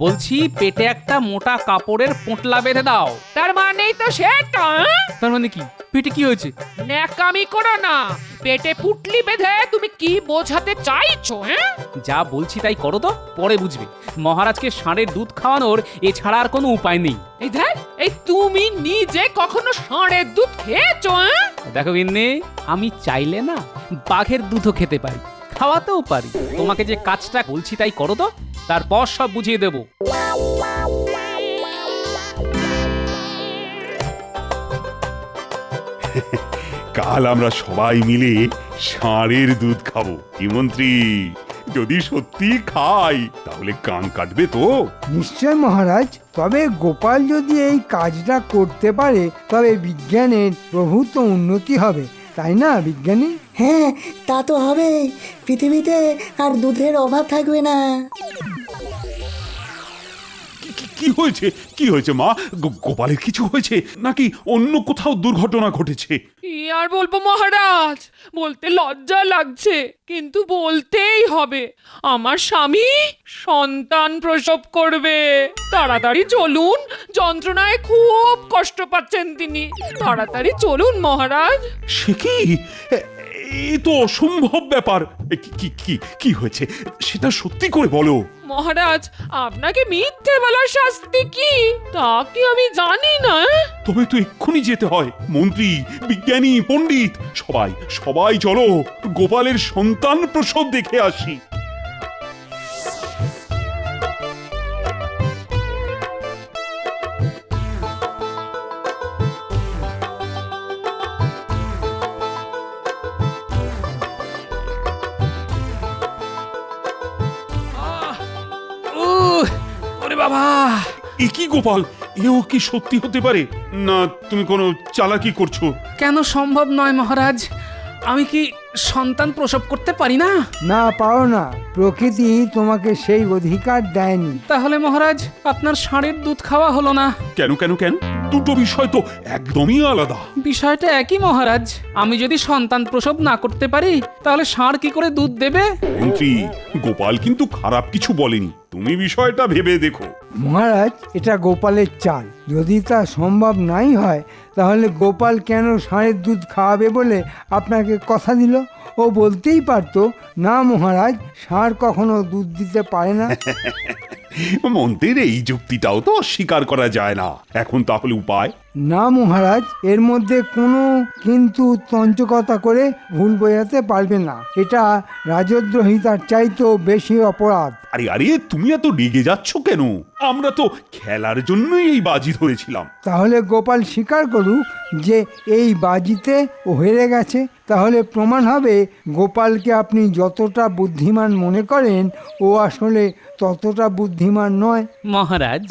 বলছি পেটে একটা মোটা কাপড়ের পোঁটলা বেঁধে দাও। তার মানেই তো সেটা। তার মানে কি? পেটে কি হয়েছে? ন্যাকামি করো না, পেটে পুটলি বেঁধে তুমি কি বোঝাতে চাইছো? হ্যাঁ, যা বলছি তাই করো তো, পরে বুঝবে। মহারাজকে ষাঁড়ের দুধ খাওয়ানোর এছাড়া আর কোনো উপায় নেই। এই দেখ, এই তুমি নিজে কখনো ষাঁড়ের দুধ খেয়েছো? দেখো গিন্নি, আমি চাইলে না বাঘের দুধও খেতে পারি, খাওয়াতেও পারি। তোমাকে যে কাজটা বলছি তাই করো তো, তারপর সব বুঝিয়ে দেবো। কাল আমরা সবাই মিলে ষাঁড়ের দুধ খাবো। কি মন্ত্রী, যদি সত্যি খাই তাহলে কান কাটবে তো? নিশ্চয় মহারাজ, তবে গোপাল যদি এই কাজটা করতে পারে তবে বিজ্ঞানের প্রভূত উন্নতি হবে, তাই না বিজ্ঞানী? হ্যাঁ, তা তো হবেই। পৃথিবীতে আর দুধের অভাব থাকবে না। কি হয়েছে কি হয়েছে মা? গোপালের কিছু হয়েছে নাকি অন্য কোথাও দুর্ঘটনা ঘটেছে? কি আর বলবো মহারাজ, বলতে লজ্জা লাগছে কিন্তু বলতেই হবে। আমার স্বামী সন্তান প্রসব করবে। তাড়াতাড়ি চলুন, যন্ত্রণায় খুব কষ্ট পাচ্ছেন তিনি। তাড়াতাড়ি চলুন মহারাজ। সে কি? এ তো অসম্ভব ব্যাপার। কি কি কি হয়েছে সেটা সত্যি করে বলো। মহারাজ, আপনাকে মিথ্যে বলার শাস্তি কি তা কি আমি জানি না? তবে তো এক্ষুনি যেতে হয়। মন্ত্রী, বিজ্ঞানী, পণ্ডিত সবাই সবাই চলো, গোপালের সন্তান প্রসব দেখে আসি। ওরে বাবা! এ কি গোপাল, এও কি সত্যি হতে পারে? না তুমি কোনো চালাকি করছো? কেন সম্ভব নয় মহারাজ? আমি কি সন্তান প্রসব করতে পারি না? না, পারো না। প্রকৃতি তোমাকে সেই অধিকার দেয়নি। তাহলে মহারাজ আপনার ষাঁড়ের দুধ খাওয়া হলো না। কেন কেন কেন? দুটো বিষয় তো একদমই আলাদা। বিষয়টা একই মহারাজ। আমি যদি সন্তান প্রসব না করতে পারি তাহলে ষাঁড় কি করে দুধ দেবে? মন্ত্রী, গোপাল কিন্তু খারাপ কিছু বলেনি, তুমি বিষয়টা ভেবে দেখো। মহারাজ, এটা গোপালের চাল। যদি তা সম্ভব নাই হয় তাহলে গোপাল কেন ষাঁড়ের দুধ খাওয়াবে বলে আপনাকে কথা দিল? ও বলতেই পারতো, না মহারাজ, ষাঁড় কখনো দুধ দিতে পারে না। মন্ত্রীর এই যুক্তিটাও তো অস্বীকার করা যায় না। এখন তাহলে উপায়? না মহারাজ, এর মধ্যে কোনো কিন্তু তঞ্চকতা করে ভুল বোঝাতে পারবে না। এটা রাজদ্রোহিতার চাইতেও বেশি অপরাধ। আরে আরে, তুমি এত রেগে যাচ্ছ কেন? আমরা তো খেলার জন্যই এই বাজি ধরেছিলাম। তাহলে গোপাল স্বীকার করুক যে এই বাজিতে ও হেরে গেছে। তাহলে প্রমাণ হবে গোপালকে আপনি যতটা বুদ্ধিমান মনে করেন ও আসলে ততটা বুদ্ধিমান নয়। মহারাজ,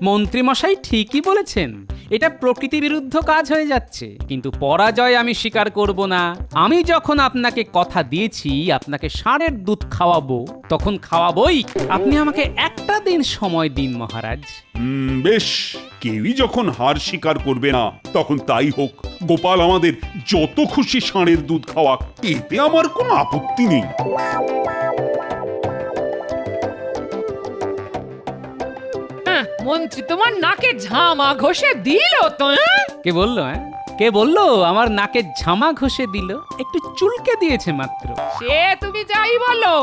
মন্ত্রীমশাই ঠিকই বলেছেন। এটা প্রকৃতি বিরুদ্ধ কাজ হয়ে যাচ্ছে, কিন্তু পরাজয় আমি স্বীকার করব না। আমি যখন আপনাকে কথা দিয়েছি আপনাকে ষাঁড়ের দুধ খাওয়াবো, তখন খাওয়াবোই। আপনি আমাকে একটা দিন সময় দিন মহারাজ। বেশ, কেউই যখন হার স্বীকার করবে না তখন তাই হোক। গোপাল আমাদের যত খুশি ষাঁড়ের দুধ খাওয়া, এতে আমার কোনো আপত্তি নেই। মন্ত্রী তোমার নাকে ঝামা ঘষে দিল তো? কে বললো? কে বললো আমার নাকে ঝামা ঘষে দিল? একটু চুলকে দিয়েছে মাত্র। সে তুমি যাই বলো,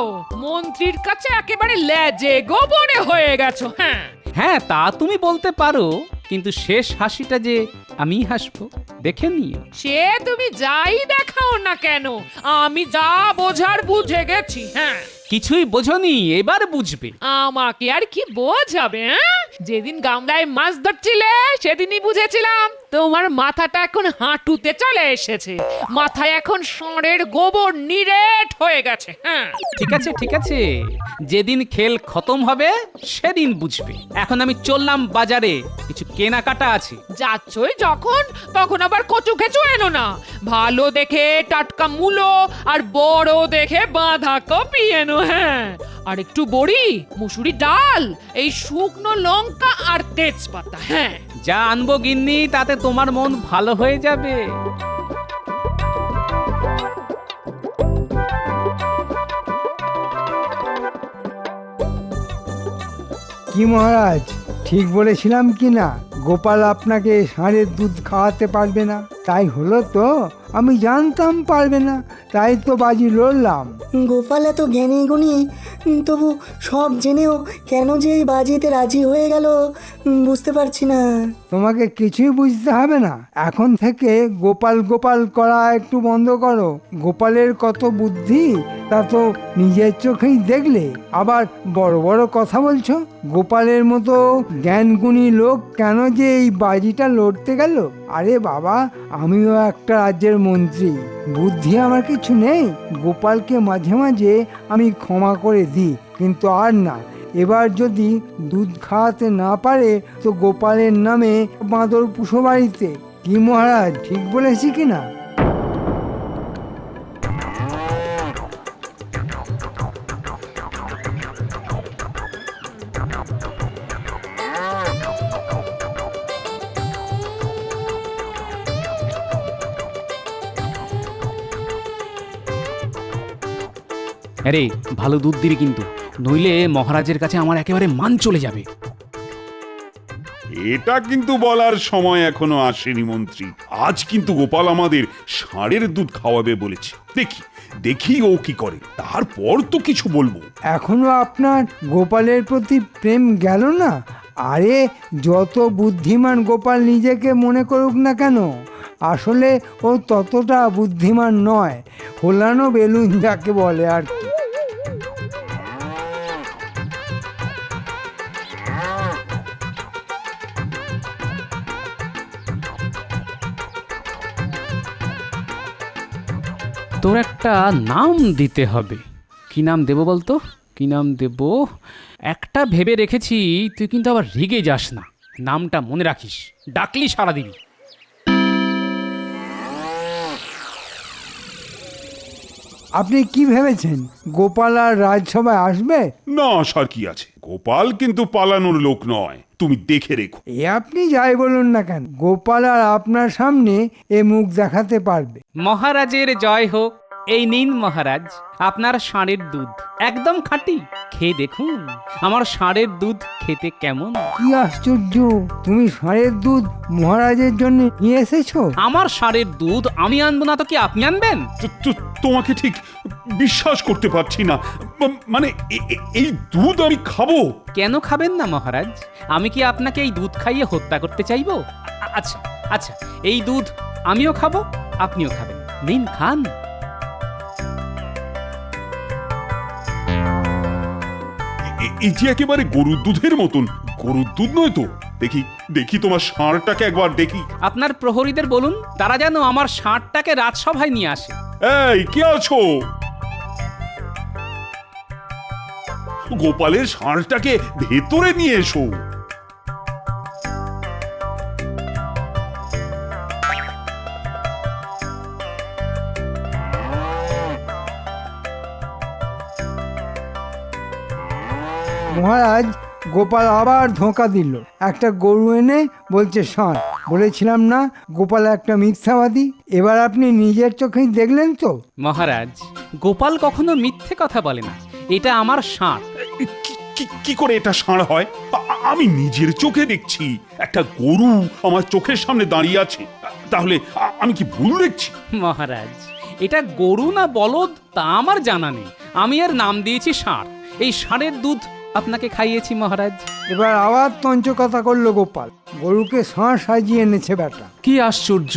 মন্ত্রীর কাছে একেবারে লেজে গোবরে হয়ে গেছো। হ্যাঁ, তা তুমি বলতে পারো, কিন্তু শেষ হাসিটা যে আমি হাসবো দেখে নিও। সে তুমি যাই দেখাও না কেন, আমি যা বোঝার বুঝে গেছি। কিছুই বোঝনি, এবার বুঝবে। আমাকে আর কি বোঝাবে? যেদিন গামলায় মাছ ধরছিলে সেদিনই বুঝেছিলাম তোমার মাথাটা এখন হাঁটুতে চলে এসেছে। মাথায় এখন ষাঁড়ের গোবর নিরেট হয়ে গেছে। ঠিক আছে ঠিক আছে, যেদিন খেল খতম হবে সেদিন বুঝবে। এখন আমি চললাম বাজারে, কিছু কেনাকাটা আছে। যাচ্ছই যখন, তখন আবার কচু খেচু এনো না। ভালো দেখে টাটকা মূলো আর বড় দেখে বাঁধাকপি এনো। আর একটু বড়ি, মুসুরি ডাল, এই শুকনো লঙ্কা আর তেজপাতা। যা আনবো গিন্নি, তাতে তোমার মন ভালো হয়ে যাবে। কি মহারাজ, ঠিক বলেছিলাম কি না? গোপাল আপনাকে ষাঁড়ের দুধ খাওয়াতে পারবে না। তাই হলো তো? আমি জানতাম পারবে না, তাই তো বাজি লড়লাম। গোপাল এত জ্ঞানী গুণী, তবু সব জেনেও কেন যে এই বাজিতে রাজি হয়ে গেল বুঝতে পারছি না। তোমাকে কিছুই বুঝতে হবে না। এখন থেকে গোপাল গোপাল করা একটু বন্ধ করো। গোপালের কত বুদ্ধি তা তো নিজের চোখেই দেখলে, আবার বড় বড় কথা বলছো। গোপালের মতো জ্ঞানগুণী লোক কেন যে এই বাজিটা লড়তে গেল? আরে বাবা, আমিও একটা রাজ্যের মন্ত্রী, বুদ্ধি আমার কিছু নেই? গোপালকে মাঝে মাঝে আমি ক্ষমা করে দিই, কিন্তু আর না। এবার যদি দুধ খাওয়াতে না পারে তো গোপালের নামে বাঁদর পুষো বাড়িতে। কি মহারাজ, ঠিক বলেছি কিনা? আরে ভালো দুধ দিবি কিন্তু, নইলে মহারাজের কাছে আমার একেবারে মান চলে যাবে। এটা কিন্তু বলার সময় এখনো আসেনি মন্ত্রী। আজ কিন্তু গোপাল আমাদের ষাঁড়ের দুধ খাওয়াবে বলেছে। দেখি দেখি ও কি করে, তারপর তো কিছু বলবো। এখনো আপনার গোপালের প্রতি প্রেম গেল না? আরে যত বুদ্ধিমান গোপাল নিজেকে মনে করুক না কেন, আসলে ও ততটা বুদ্ধিমান নয়। হোলানো বেলুন যাকে বলে আর কি। তোর একটা নাম দিতে হবে। কি নাম দেব বলতো? কি নাম দেব? একটা ভেবে রেখেছি, তুই কিন্তু আবার রেগে যাস না। নামটা মনে রাখিস, ডাকলি সারা দিবি। আপনি কি ভেবেছেন গোপাল আর রাজসভায় আসবে? না আসার কি আছে, গোপাল কিন্তু পালানোর লোক নয়, তুমি দেখে রেখো। এ আপনি যাই বলুন না কেন, গোপাল আর আপনার সামনে এ মুখ দেখাতে পারবে। মহারাজের জয় হোক। এই নিন মহারাজ আপনার ষাঁড়ের দুধ, একদম খাঁটি। খেয়ে দেখুন আমার ষাঁড়ের দুধ খেতে কেমন। কি আশ্চর্য, তুমি ষাঁড়ের দুধ মহারাজের জন্য নিয়ে এসেছো? আমার ষাঁড়ের দুধ আমি আনবো না তো কি আপনি আনবেন? তোমাকে ঠিক বিশ্বাস করতে পারছি না। মানে এই দুধ আমি খাবো? কেন খাবেন না মহারাজ? আমি কি আপনাকে এই দুধ খাইয়ে হত্যা করতে চাইবো? আচ্ছা আচ্ছা, এই দুধ আমিও খাবো, আপনিও খাবেন। নিন খান। এই যে একেবারে গরুর দুধের মতন। গরুর দুধ নয় তো? দেখি দেখি তোমার ষাঁড়টাকে একবার দেখি। আপনার প্রহরীদের বলুন তারা যেন আমার ষাঁড়টাকে রাজসভায় নিয়ে আসে। এই কে আছো? গোপালের ষাঁড়টাকে ভেতরে নিয়ে এসো। মহারাজ, গোপাল আবার ধোঁকা দিল। একটা গরু এনে বলছে ষাঁড়। বলেছিলাম না গোপাল একটা মিথ্যাবাদী? এবার আপনি নিজের চোখেই দেখলেন তো। মহারাজ, গোপাল কখনো মিথ্যে কথা বলে না। এটা আমার ষাঁড়। কি করে এটা ষাঁড় হয়? আমি নিজের চোখে দেখছি একটা গরু আমার চোখের সামনে দাঁড়িয়ে আছে। তাহলে আমি কি ভুল দেখছি? মহারাজ, এটা গরু না বলদ তা আমার জানা নেই, আমি এর নাম দিয়েছি ষাঁড়। এই ষাঁড়ের দুধ আপনাকে খাইয়েছি মহারাজ। এবার আবার তঞ্চকথা করলো গোপাল। গরুকে ষাঁড় সাজিয়ে এনেছে বেটা। কি আশ্চর্য,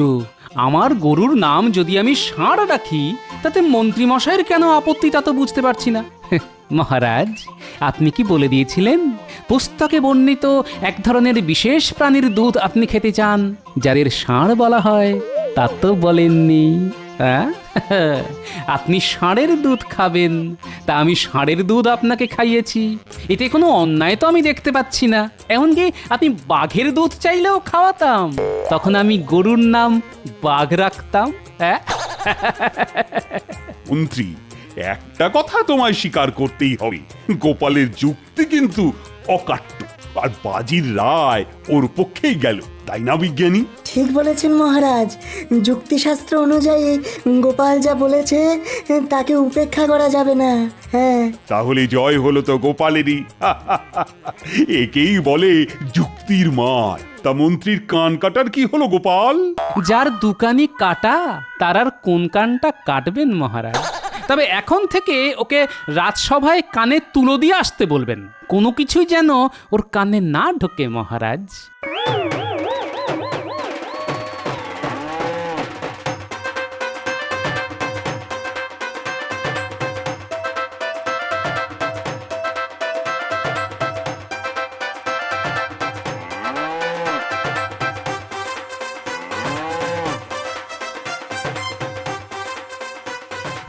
আমার গরুর নাম যদি আমি ষাঁড় রাখি তাতে মন্ত্রী মশাইয়ের কেন আপত্তি তা তো বুঝতে পারছি না। মহারাজ, আপনি কি বলে দিয়েছিলেন পুস্তকে বর্ণিত এক ধরনের বিশেষ প্রাণীর দুধ আপনি খেতে চান, যাদের ষাঁড় বলা হয়? তা তো বলেননি। আপনি ষাঁড়ের দুধ খাবেন, তা আমি ষাঁড়ের দুধ আপনাকে খাইয়েছি। এতে কোনো অন্যায় তো আমি দেখতে পাচ্ছি না। এমনকি আপনি বাঘের দুধ চাইলেও খাওয়াতাম, তখন আমি গরুর নাম বাঘ রাখতাম। মন্ত্রী, একটা কথা তোমায় স্বীকার করতেই হবে, গোপালের যুক্তি কিন্তু অকাট্য, আর বাজির রায় ওর পক্ষেই গেল, তাই না বিজ্ঞানী? ঠিক বলেছেন মহারাজ। যুক্তিশাস্ত্র অনুযায়ী গোপাল যা বলেছে তাকে উপেক্ষা করা যাবে না। হ্যাঁ, তাহলে জয় হলো তো গোপালেরই। একেই বলে যুক্তির মার। তা মন্ত্রীর কান কাটার কি হলো গোপাল? যার দুকানি কাটা তার আর কোন কানটা কাটবেন মহারাজ? তবে এখন থেকে ওকে রাজসভায় কানে তুলো দিয়ে আসতে বলবেন, কোনো কিছুই যেন ওর কানে না ঢোকে মহারাজ।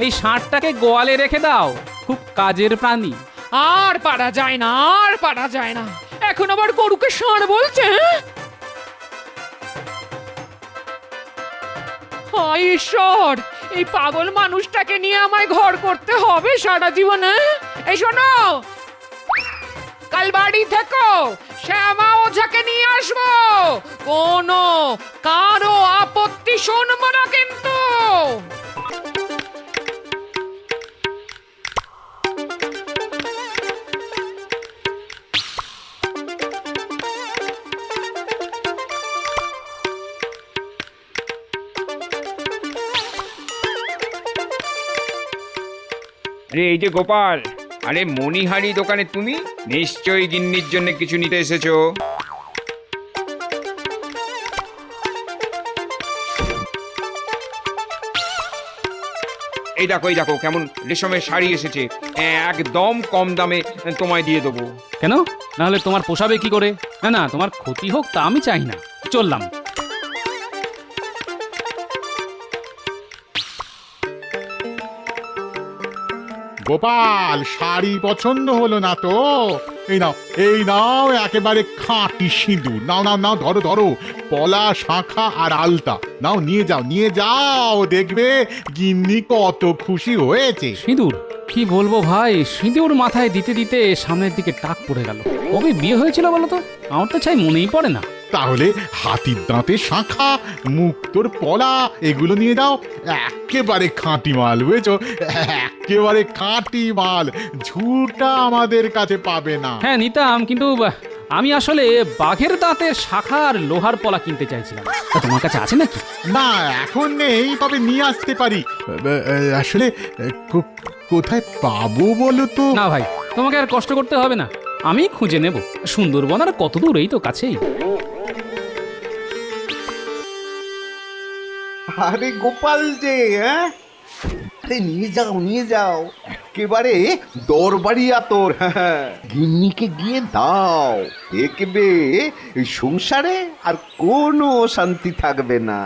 এই ষাঁড়টাকে গোয়ালে রেখে দাও, খুব কাজের প্রাণী। আর পারা যায় না, আর পারা যায় না। এখন আবার গরুকে ষাঁড় বলছে? হায় ঈশ্বর, এই পাগল মানুষটাকে নিয়ে আমায় ঘর করতে হবে সারা জীবনে। এই শোনো, কাল বাড়ি থেকো, শ্যামা ওঝাকে নিয়ে আসবো। কোনো কারো আপত্তি শুনবো না কিন্তু। আরে এই যে গোপাল, আরে মণিহারি দোকানে তুমি নিশ্চয়ই গিন্নির জন্য কিছু নিতে এসেছো। এই দেখো কেমন রেশমের শাড়ি এসেছে, একদম কম দামে তোমায় দিয়ে দেবো। কেন? নাহলে তোমার পোষাবে কি করে? না না, তোমার ক্ষতি হোক তা আমি চাই না। চললাম। গোপাল, শাড়ি পছন্দ হলো না তো? এই নাও একেবারে খাঁটি সিঁদুর। নাও নাও নাও, ধরো ধরো, পলা, শাঁখা আর আলতা নাও, নিয়ে যাও, দেখবে গিন্নি কত খুশি হয়েছে। সিঁদুর? কি বলবো ভাই, সিঁদুর মাথায় দিতে দিতে সামনের দিকে টাক পড়ে গেল। কবে বিয়ে হয়েছিল বলো তো? আমার তো চাই মনেই পড়ে না। তাহলে হাতির দাঁতে শাঁখা, মুক্তোর পলা, এগুলো নিয়ে যাও। একেবারে খাঁটি মাল, বুঝেছো? একেবারে খাঁটি মাল, ঝুটা আমাদের কাছে পাবে না। হ্যাঁ নিতাম, কিন্তু আমি আসলে বাঘের দাঁতের শাখা আর লোহার পলা কিনতে চাইছিলাম। তা তোমার কাছে আছে নাকি? না, এখন নেই, তবে নিয়ে আসতে পারি। আসলে কোথায় পাবো বলো তো? না ভাই, তোমাকে আর কষ্ট করতে হবে না, আমি খুঁজে নেব। সুন্দরবন আর কত দূর, এই তো কাছেই। আরে গোপাল যে, হ্যাঁ, আরে নিয়ে যাও, একেবারে দরবারি আতর। গিন্নিকে গিয়ে দাও, দেখবে এই সংসারে আর কোনো শান্তি থাকবে না।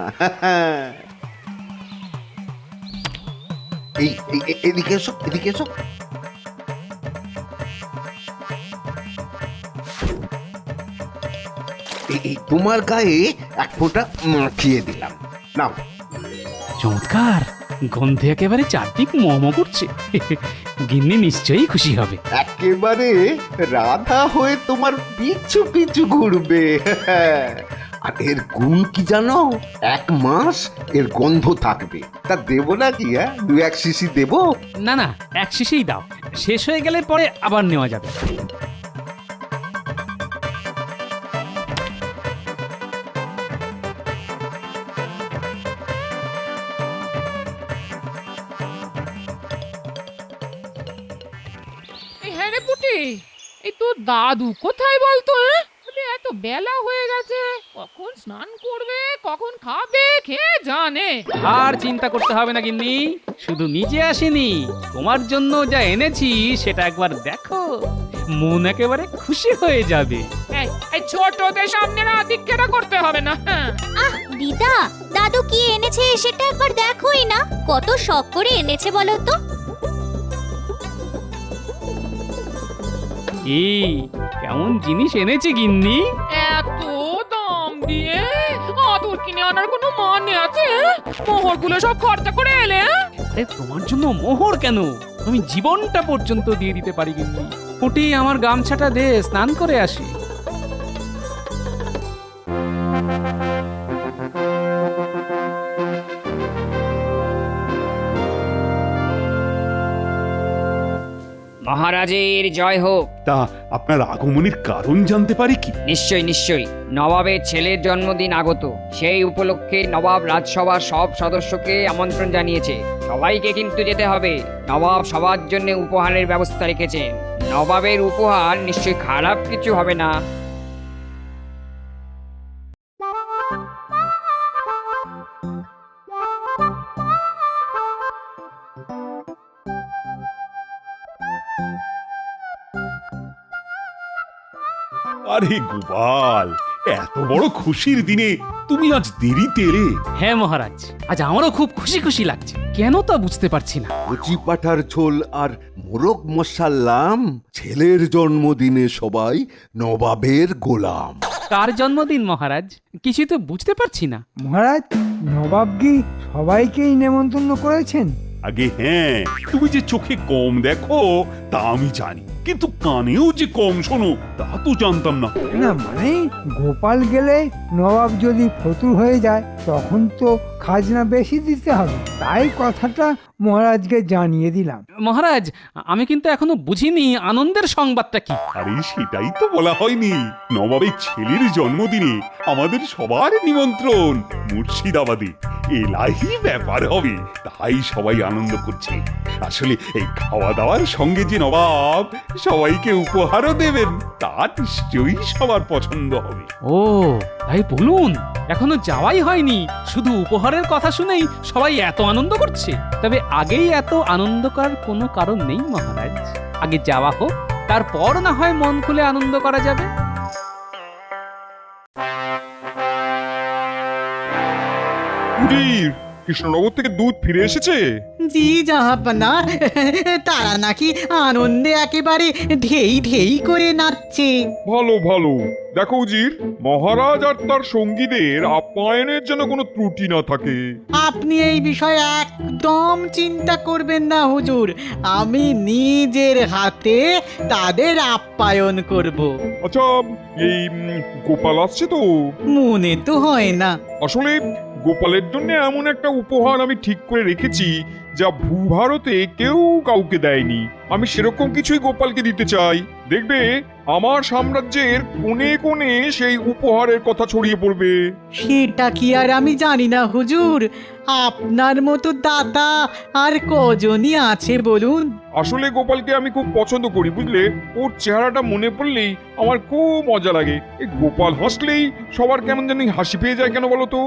এদিকে এসো। এই তোমার গায়ে এক ফোঁটা মাখিয়ে দিলাম, নাও। চমৎকার, গন্ধে একেবারে চারদিক মোমো করছে। গিন্নি নিশ্চয়ই খুশি হবে। একেবারে রাধা হয়ে তোমার পিছু পিছু ঘুরবে। আর এর গুণ কি জানো? 1 মাস এর গন্ধ থাকবে। তা দেবো নাকি? 2-1 শিশি দেবো? না না, 1 শিশিই দাও, শেষ হয়ে গেলে পরে আবার নেওয়া যাবে। হ্যাঁ রে পুটি, এই তোর দাদু কোথায় বলতো? এত বেলা হয়ে গেছে, কখন স্নান করবে, কখন খাবে, কে জানে। আর চিন্তা করতে হবে না গিন্নি, শুধু নিজে আসিনি, তোমার জন্য যা এনেছি সেটা একবার দেখো, মন একেবারে খুশি হয়ে যাবে। এই ছোটদের সামনে না দিক্কেরা করতে হবে না। আহ দিদা, দাদু কি এনেছে সেটা একবার দেখোই না, কত শখ করে এনেছে বলো তো। এই কেমন জিনিস এনেছি গিন্নি? এত দাম দিয়ে আদর কিনে আনার কোনো মানে আছে? মোহরগুলো সব খরচা করে এলে। আরে তোমার জন্য মোহর কেন, আমি জীবনটা পর্যন্ত দিয়ে দিতে পারি গিন্নি। পুটি, আমার গামছাটা দে, স্নান করে আসি। মহারাজের জয় হোক। তা আপনার আগমনের কারণ জানতে পারি কি? নিশ্চয়ই, নবাবের ছেলের জন্মদিন আগত, সেই উপলক্ষে নবাব রাজসভার সব সদস্যকে আমন্ত্রণ জানিয়েছে। সবাইকে কিন্তু যেতে হবে। নবাব সবার জন্য উপহারের ব্যবস্থা রেখেছেন। নবাবের উপহার নিশ্চয়ই খারাপ কিছু হবে না। আরে গোপাল, এত বড় খুশির দিনে তুমি আজ দেরিতে এলে। হ্যাঁ মহারাজ, আজ আমারও খুব খুশি খুশি লাগছে, কেন তা বুঝতে পারছি না। কচি পাঠার ঝোল আর মোরগ মশাল্লাম, ছেলের জন্মদিনে সবাই নবাবের গোলাম। কার জন্মদিন মহারাজ? কিছু তো বুঝতে পারছি না। মহারাজ, নবাব কি সবাইকেই নেমন্তন্ন করেছেন? আগে হ্যাঁ, তুমি যে চোখে কম দেখো তা আমি জানি। কিন্তু কানেও যে কম শোনো তা তো জানতাম না। না মানে গোপাল গেলে নবাব যদি ফতুর হয়ে যায় তখন তো খাজনা বেশি দিতে হবে, তাই কথাটা মহারাজকে জানিয়ে দিলাম। মহারাজ, আমি কিন্তু এখনো বুঝিনি আনন্দের সংবাদটা কি। আরে সেটাই তো বলা হয়নি, নবাবের ছেলের জন্মদিনে আমাদের সবার নিমন্ত্রণ মুর্শিদাবাদে। এলাহি ব্যাপার হবে, তাই সবাই আনন্দ করছে। আসলে এই খাওয়া দাওয়ার সঙ্গে যে নবাব সবাইকে উপহারও দেবেন তা নিশ্চয়ই সবার পছন্দ হবে। ও তাই বলুন, এখনো যাওয়াই হয়নি, শুধু উপহারের কথা শুনেই সবাই এত আনন্দ করছে। তবে আগেই এত আনন্দ করার কোনো কারণ নেই মহারাজ, আগে যাওয়া হোক, তারপর না হয় মন খুলে আনন্দ করা যাবে। কৃষ্ণনগর থেকে দুধ ফিরে এসেছে? জি জাহাপনা, তারা নাকি আনন্দে একেবারে ধেই ধেই করে নাচছে। ভালো ভালো। দেখো উজির, মহারাজ আর তার সঙ্গীদের আপ্যায়নের যেন কোনো ত্রুটি না থাকে। আপনি এই বিষয়ে একদম চিন্তা করবেন না হুজুর, আমি নিজের হাতে তাদের আপ্যায়ন করব। আচ্ছা, এই গোপাল আসছে তো? মনে তো হয় না। আসলে গোপালের জন্য এমন একটা উপহার আমি ঠিক করে রেখেছি যা ভূভারতে কেউ কাউকে দেয়নি। আমি সেরকম কিছুই গোপালকে দিতে চাই। দেখবে আমার সাম্রাজ্যের কোণে কোণে সেই উপহারের কথা ছড়িয়ে পড়বে। সেটা কি আর আমি জানি না হুজুর, আপনার মতো দাতা আর কজনই আছে বলুন। আসলে গোপালকে আমি খুব পছন্দ করি, বুঝলে? ওর চেহারাটা মনে পড়লেই আমার খুব মজা লাগে। এই গোপাল হাসলেই সবার কেমন জানি হাসি পেয়ে যায়, কেন বলো তো?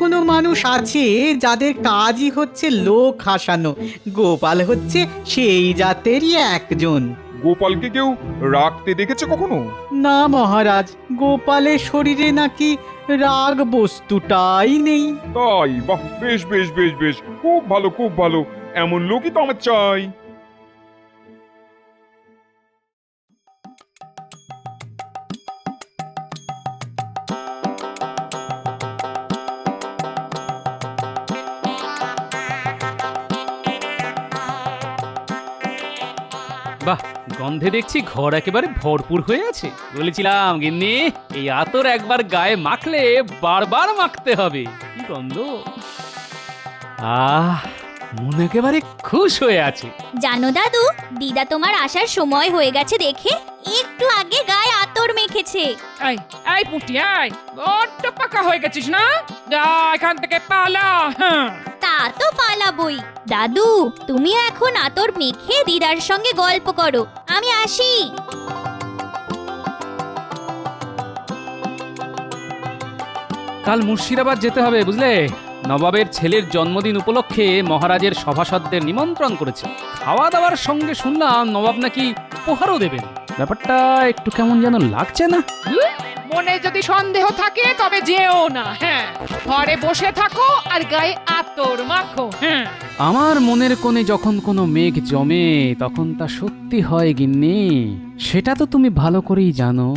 কোনো মানুষ আছে যাদের কাজই হচ্ছে লোক হাসানো, গোপাল হচ্ছে সেই জাতেরই একজন। গোপালকে কেউ রাগতে দেখেছে কখনো? না মহারাজ, গোপালের শরীরে নাকি রাগ বস্তুটাই নেই। তাই? বাহ, বেশ বেশ বেশ বেশ, খুব ভালো খুব ভালো। এমন লোকই তো আমার চাই। বাহ, গন্ধে দেখছি ঘর একেবারে ভরপুর হয়ে আছে। বলেছিলাম গিন্নি, এই আতর একবার গায়ে মাখলে বারবার মাখতে হবে। কি গন্ধ! আহ, মন একেবারে খুশ হয়ে আছে। জানো দাদু, দিদা তোমার আসার সময় হয়ে গেছে দেখে একটু আগে গায়ে আতর মেখেছে। এই এই পুটি, এই বড্ড পাকা হয়ে গেছিস না? যা এখান থেকে পালা। হ্যাঁ, তা তো পালাবই। দাদু, তুমিও এখন আতর মেখে দিদার সঙ্গে গল্প করো, আমি আসি। কাল মুর্শিদাবাদ যেতে হবে, বুঝলে? নবাবের ছেলের জন্মদিন উপলক্ষে মহারাজের সভাসদদের নিমন্ত্রণ করেছে। খাওয়া দাওয়ার সঙ্গে শুনলাম নবাব নাকি উপহারও দেবেন। ব্যাপারটা একটু কেমন যেন লাগছে না? মনে যদি সন্দেহ থাকে তবে যেও না। হ্যাঁ, ঘরে বসে থাকো আর গায়ে আতর মাখো। হ্যাঁ, আমার মনের কোণে যখন কোনো মেঘ জমে তখন তা সত্যি হয় গিন্নি, সেটা তো তুমি ভালো করেই জানো।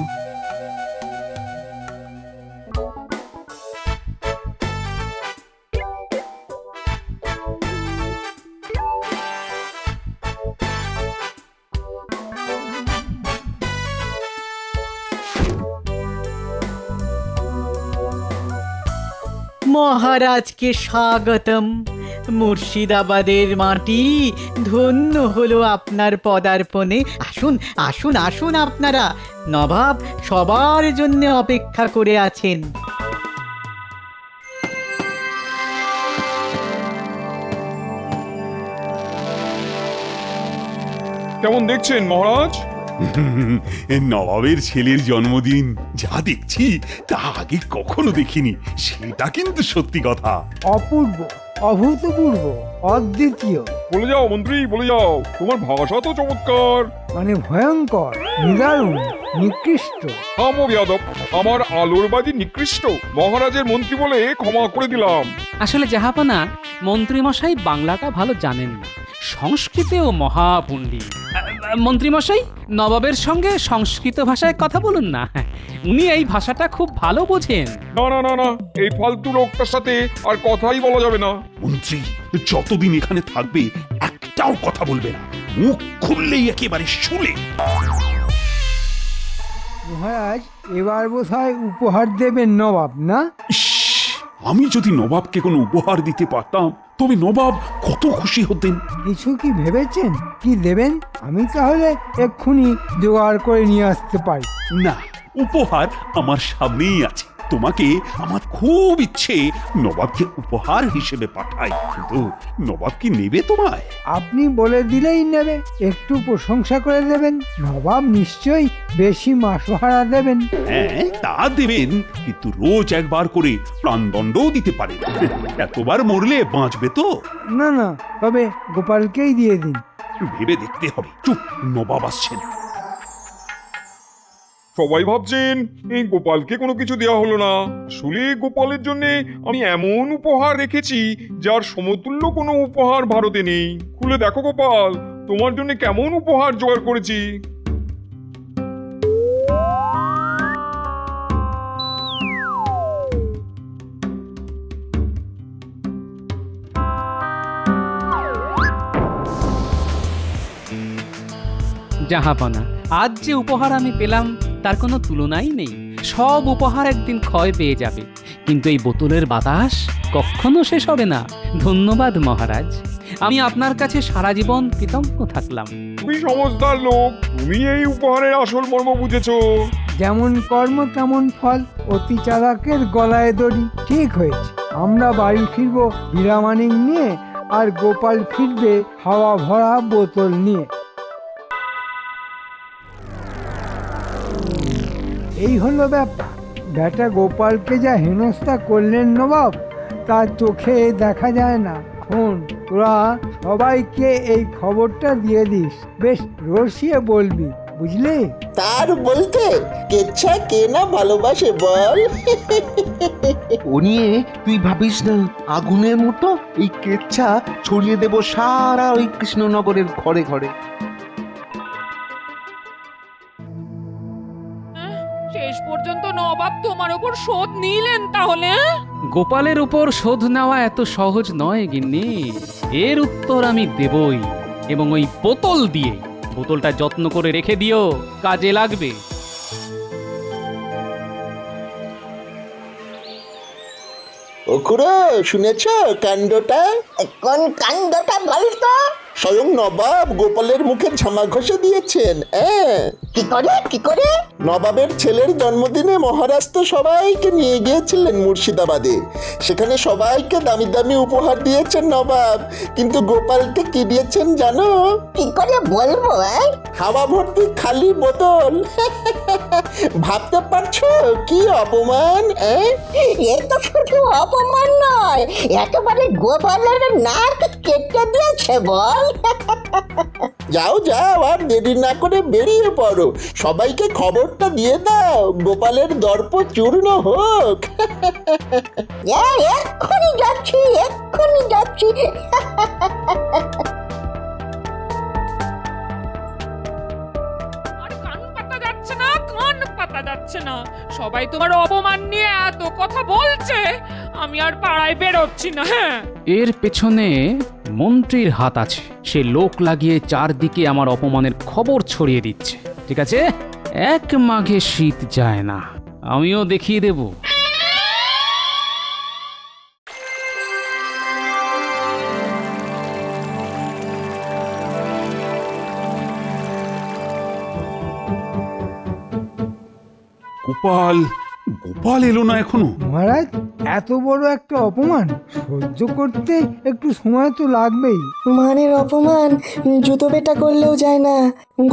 মহারাজকে স্বাগতম। মুর্শিদাবাদের মাটি ধন্য হলো আপনার পদার্পণে। আসুন আসুন আসুন আপনারা, নবাব সবার জন্য অপেক্ষা করে আছেন। কেমন দেখছেন মহারাজ? নবাবের ছেলের জন্মদিন যা দেখছি তা আগে কখনো দেখিনি, সেটা কিন্তু সত্যি কথা। অপূর্ব, অভূতপূর্ব, অদ্বিতীয়। বলে যাও মন্ত্রী, বলে যাও। তোমার ভাষা তো চমৎকার। মানে ভয়ঙ্কর, নিদারুণ, নিকৃষ্ট। থামো বেয়াদব, আমার আলোর বাজি নিকৃষ্ট? মহারাজের মন্ত্রী বলে ক্ষমা করে দিলাম। আসলে জাহাপানা, মন্ত্রীমশাই বাংলাটা ভালো জানেন না, সংস্কৃতেও মহাপণ্ডিত। মন্ত্রীমশাই, নবাবের সঙ্গে সংস্কৃত ভাষায় কথা বলুন না, উনি এই ভাষাটা খুব ভালো বোঝেন। না না না না, এই ফালতু লোকটার সাথে আর কথাই বলা যাবে না। মন্ত্রী যতদিন এখানে থাকবে একটাও কথা বলবে না, মুখ খুললেই একেবারে শুলে। মহারাজ এবার বোধহয় উপহার দেবেন নবাব, না? ইস, আমি যদি নবাবকে কোনো উপহার দিতে পারতাম তবে নবাব কত খুশি হতেন। কিছু কি ভেবেছেন কি দেবেন? আমি তাহলে এক্ষুনি জোগাড় করে নিয়ে আসতে পারি। না, উপহার আমার সামনেই আছে। তোমাকে আমার খুব ইচ্ছে নবাবকে উপহার হিসেবে পাঠাই, কিন্তু নবাব কি নেবে তোমায়? আপনি বলে দিলেই নেবে। একটু প্রশংসা করে দেবেন, নবাব নিশ্চয়ই বেশি মাসোহারা দেবেন। হ্যাঁ, তা দেবেন, কিন্তু রোজ একবার করে প্রাণদণ্ডও দিতে পারেন। এতবার মরলে বাঁচবে তো? না না, তবে গোপালকেই দিয়ে দিন। ভেবে দেখতে হবে। চুপ, নবাব আসছেন। সবাই ভাবছেন এই গোপালকে কোনো কিছু দেওয়া হলো না। আসলে গোপালের জন্য আমি এমন উপহার রেখেছি যার সমতুল্য কোনো উপহার ভারতে নেই। খুলে দেখো গোপাল, তোমার জন্য কেমন উপহার জোগাড় করেছি। জাহাপনা, আজ যে উপহার আমি পেলাম তার কোনো তুলনাই নেই। সব উপহার একদিন ক্ষয় পেয়ে যাবে, কিন্তু এই বোতলের বাতাস কখনো শেষ হবে না। ধন্যবাদ মহারাজ, আমি আপনার কাছে সারা জীবন কৃতজ্ঞ থাকলাম। তুমি সমজদার লোক, তুমি এই উপহারের আসল মর্ম বুঝেছো। যেমন কর্ম তেমন ফল, অতি চালাকের গলায় দড়ি। ঠিক হয়েছে, আমরা বাড়ি ফিরবো হীরামানিক নিয়ে, আর গোপাল ফিরবে হাওয়া ভরা বোতল নিয়ে। এই হলো ব্যাপার। বেটা গোপালকে যা হেনস্থা করলেন নবাব, তার চোখে দেখা যায় না। শোন, তোরা সবাইকে এই খবরটা দিয়ে দিস, বেশ রসিয়ে বলবি, বুঝলি? তার বলতে কেচ্ছা কে না ভালোবাসে বল। ও নিয়ে তুই ভাবিস না, আগুনের মতো এই কেচ্ছা ছড়িয়ে দেব সারা ওই কৃষ্ণনগরের ঘরে ঘরে। শেষ পর্যন্ত নবাব তোমার উপর শোধ নিলেন তাহলে? গোপালের উপর শোধ নেওয়া এত সহজ নয় গিন্নি। এর উত্তর আমি দেবই, এবং ওই বোতল দিয়ে। বোতলটা যত্ন করে রেখে দিও, কাজে লাগবে। ও খুড়ো, শুনেছ কাণ্ডটা? কোন কাণ্ডটা বলতো? স্বয়ং নবাব গোপালের মুখে ঝামা ঘষে দিয়েছেন। কি করে কি করে? নবাবের ছেলের জন্মদিনে মহারাজ তো সবাইকে নিয়ে গিয়েছিলেন মুর্শিদাবাদে। সেখানে সবাইকে দামি দামি উপহার দিয়েছেন নবাব, কিন্তু গোপালকে কি দিয়েছেন জানো? কি করে বলবো? হাওয়া ভর্তি খালি বোতল। ভাবতে পারছো কি অপমান? এ তো শুধু অপমান নয়, একেবারে গোপালের নাক কেটে দিয়েছে বল। যাও যাও, আর দেরি না করে বেরিয়ে পড়ো। সবাইকে খবরটা দিয়ে দাও, গোপালের দর্প চূর্ণ হোক। এক্ষুনি যাচ্ছি, এক্ষুনি যাচ্ছি। আর কান পাতা যাচ্ছে না, কান পাতা যাচ্ছে না। সবাই তোমার অপমান নিয়ে এত কথা বলছে, আমি আর পাড়ায় বেরোচ্ছি না। হ্যাঁ, এর পেছনে মন্ত্রীর হাত আছে। সে লোক লাগিয়ে চারদিকে আমার অপমানের খবর ছড়িয়ে দিচ্ছে। ঠিক আছে, এক মাঘে শীত যায় না, আমিও দেখিয়ে দেব। গোপাল, গোপাল এলো না এখনো। মহারাজ, এত বড় একটা অপমান সহ্য করতে একটু সময় তো লাগবেই। মানের অপমান জুতো পেটা করলেও যায় না,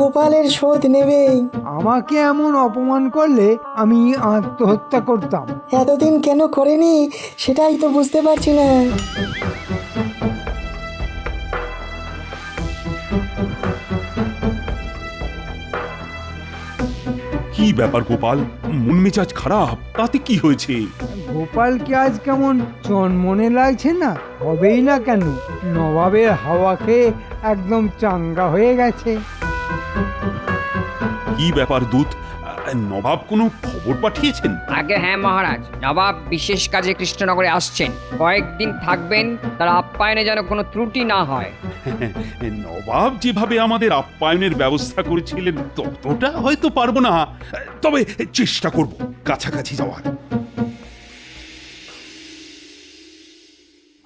গোপালের শোধ নেবেই। আমাকে এমন অপমান করলে আমি আত্মহত্যা করতাম। এতদিন কেন করেনি সেটাই তো বুঝতে পারছি না। কি ব্যাপার গোপাল, মন মেজাজ খারাপ? তাতে কি হয়েছে? গোপালকে আজ কেমন চনমনে লাগছে না? হবেই না কেন, নবাবের হাওয়া খেয়ে একদম চাঙ্গা হয়ে গেছে। কি ব্যাপার দূত? নবাব কোনো খবর পাঠিয়েছেন? আগে হ্যাঁ মহারাজ, নবাব বিশেষ কাজে কৃষ্ণনগরে আসছেন, কয়েকদিন থাকবেন, তার আপ্যায়নে যেন কোনো ত্রুটি না হয়। নবাব যেভাবে আমাদের আপ্যায়নের ব্যবস্থা করেছিলেন ততটা হয়তো পারবো না, তবে চেষ্টা করব কাছাকাছি যাওয়ার।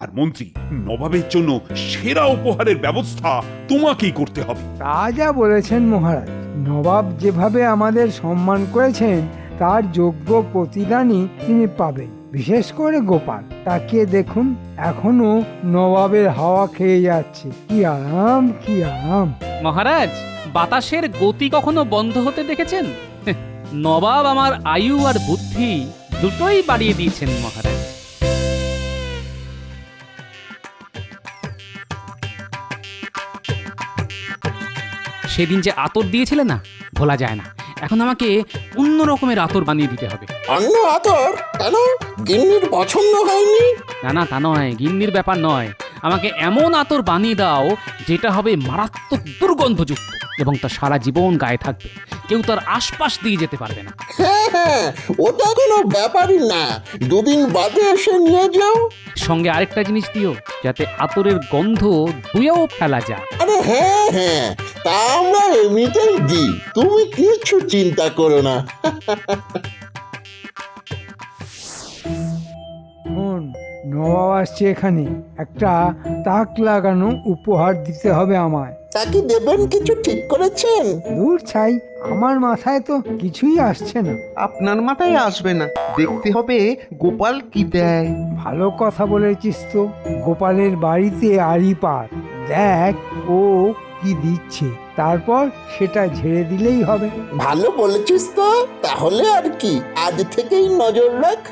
আর মন্ত্রী, নবাবের জন্য সেরা উপহারের ব্যবস্থা তোমাকেই করতে হবে। রাজা বলেছেন মহারাজ, নবাব যেভাবে আমাদের সম্মান করেছেন তার যোগ্য প্রতিদানই তিনি পাবেন। বিশেষ করে গোপাল, তাকিয়ে দেখুন, এখনো নবাবের হাওয়া খেয়ে যাচ্ছে। কি আরাম, কি আরাম। মহারাজ, বাতাসের গতি কখনো বন্ধ হতে দেখেছেন? নবাব আমার আয়ু আর বুদ্ধি দুটোই বাড়িয়ে দিয়েছেন মহারাজ। সেদিন যে আতর দিয়েছিলে না, ভোলা যায় না। এখন আমাকে অন্য রকমের আতর বানিয়ে দিতে হবে। অন্য আতর? কেন, গিন্নির পছন্দ হয়নি? না না, তা নয়, গিন্নির ব্যাপার নয়। আমাকে এমন আতর বানিয়ে দাও যেটা হবে মারাত্মক দুর্গন্ধযুক্ত এবং তা সারা জীবন গায়ে থাকবে, কেউ তার আশপাশ দিয়ে যেতে পারবে না। হ্যাঁ, ওটা কোনো ব্যাপারই না, দুদিন বাদে এসে নিয়ে যাও। সঙ্গে আরেকটা জিনিস দিও, যাতে আতরের গন্ধ ধুয়েও ফেলা যায়। আরে হ্যাঁ, তা আমরা এমনিতেই দিই, তুমি কিছু চিন্তা করো না। নবাব আসছে এখানে, একটা তাক লাগানো উপহার দিতে হবে আমায়। তা কি দেবেন, কিছু ঠিক করেছেন? দূর ছাই, আমার মাথায় তো কিছুই আসছে না। আপনার মাথায় আসবে না, দেখতে হবে গোপাল কি দেয়। ভালো কথা বলেছিস তো। গোপালের বাড়িতে আড়ি পাত, দেখ ও কি দিচ্ছে, তারপর সেটা ঝেড়ে দিলেই হবে। ভালো বলেছিস তো, তাহলে আর কি, আজ থেকেই নজর রাখ।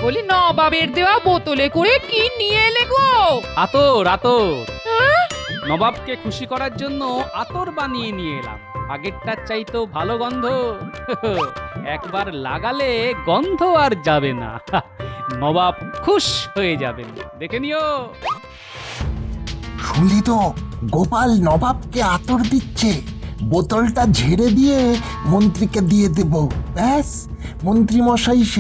বলি নবাবের দেওয়া বোতলে করে কি নিয়ে এলে গো? আতর, আতর। নবাবকে খুশি করার জন্য আতর বানিয়ে নিয়ে এলাম। আগেরটার চাইতেও ভালো গন্ধ। একবার লাগালে গন্ধ আর যাবে না। নবাব খুশ হয়ে যাবেন, দেখে নিও। শুনলি তো, গোপাল নবাবকে আতর দিচ্ছে। বোতলটা ঝেড়ে দিয়ে মন্ত্রীকে দিয়ে দেব, ব্যাস মন্ত্রী মশাই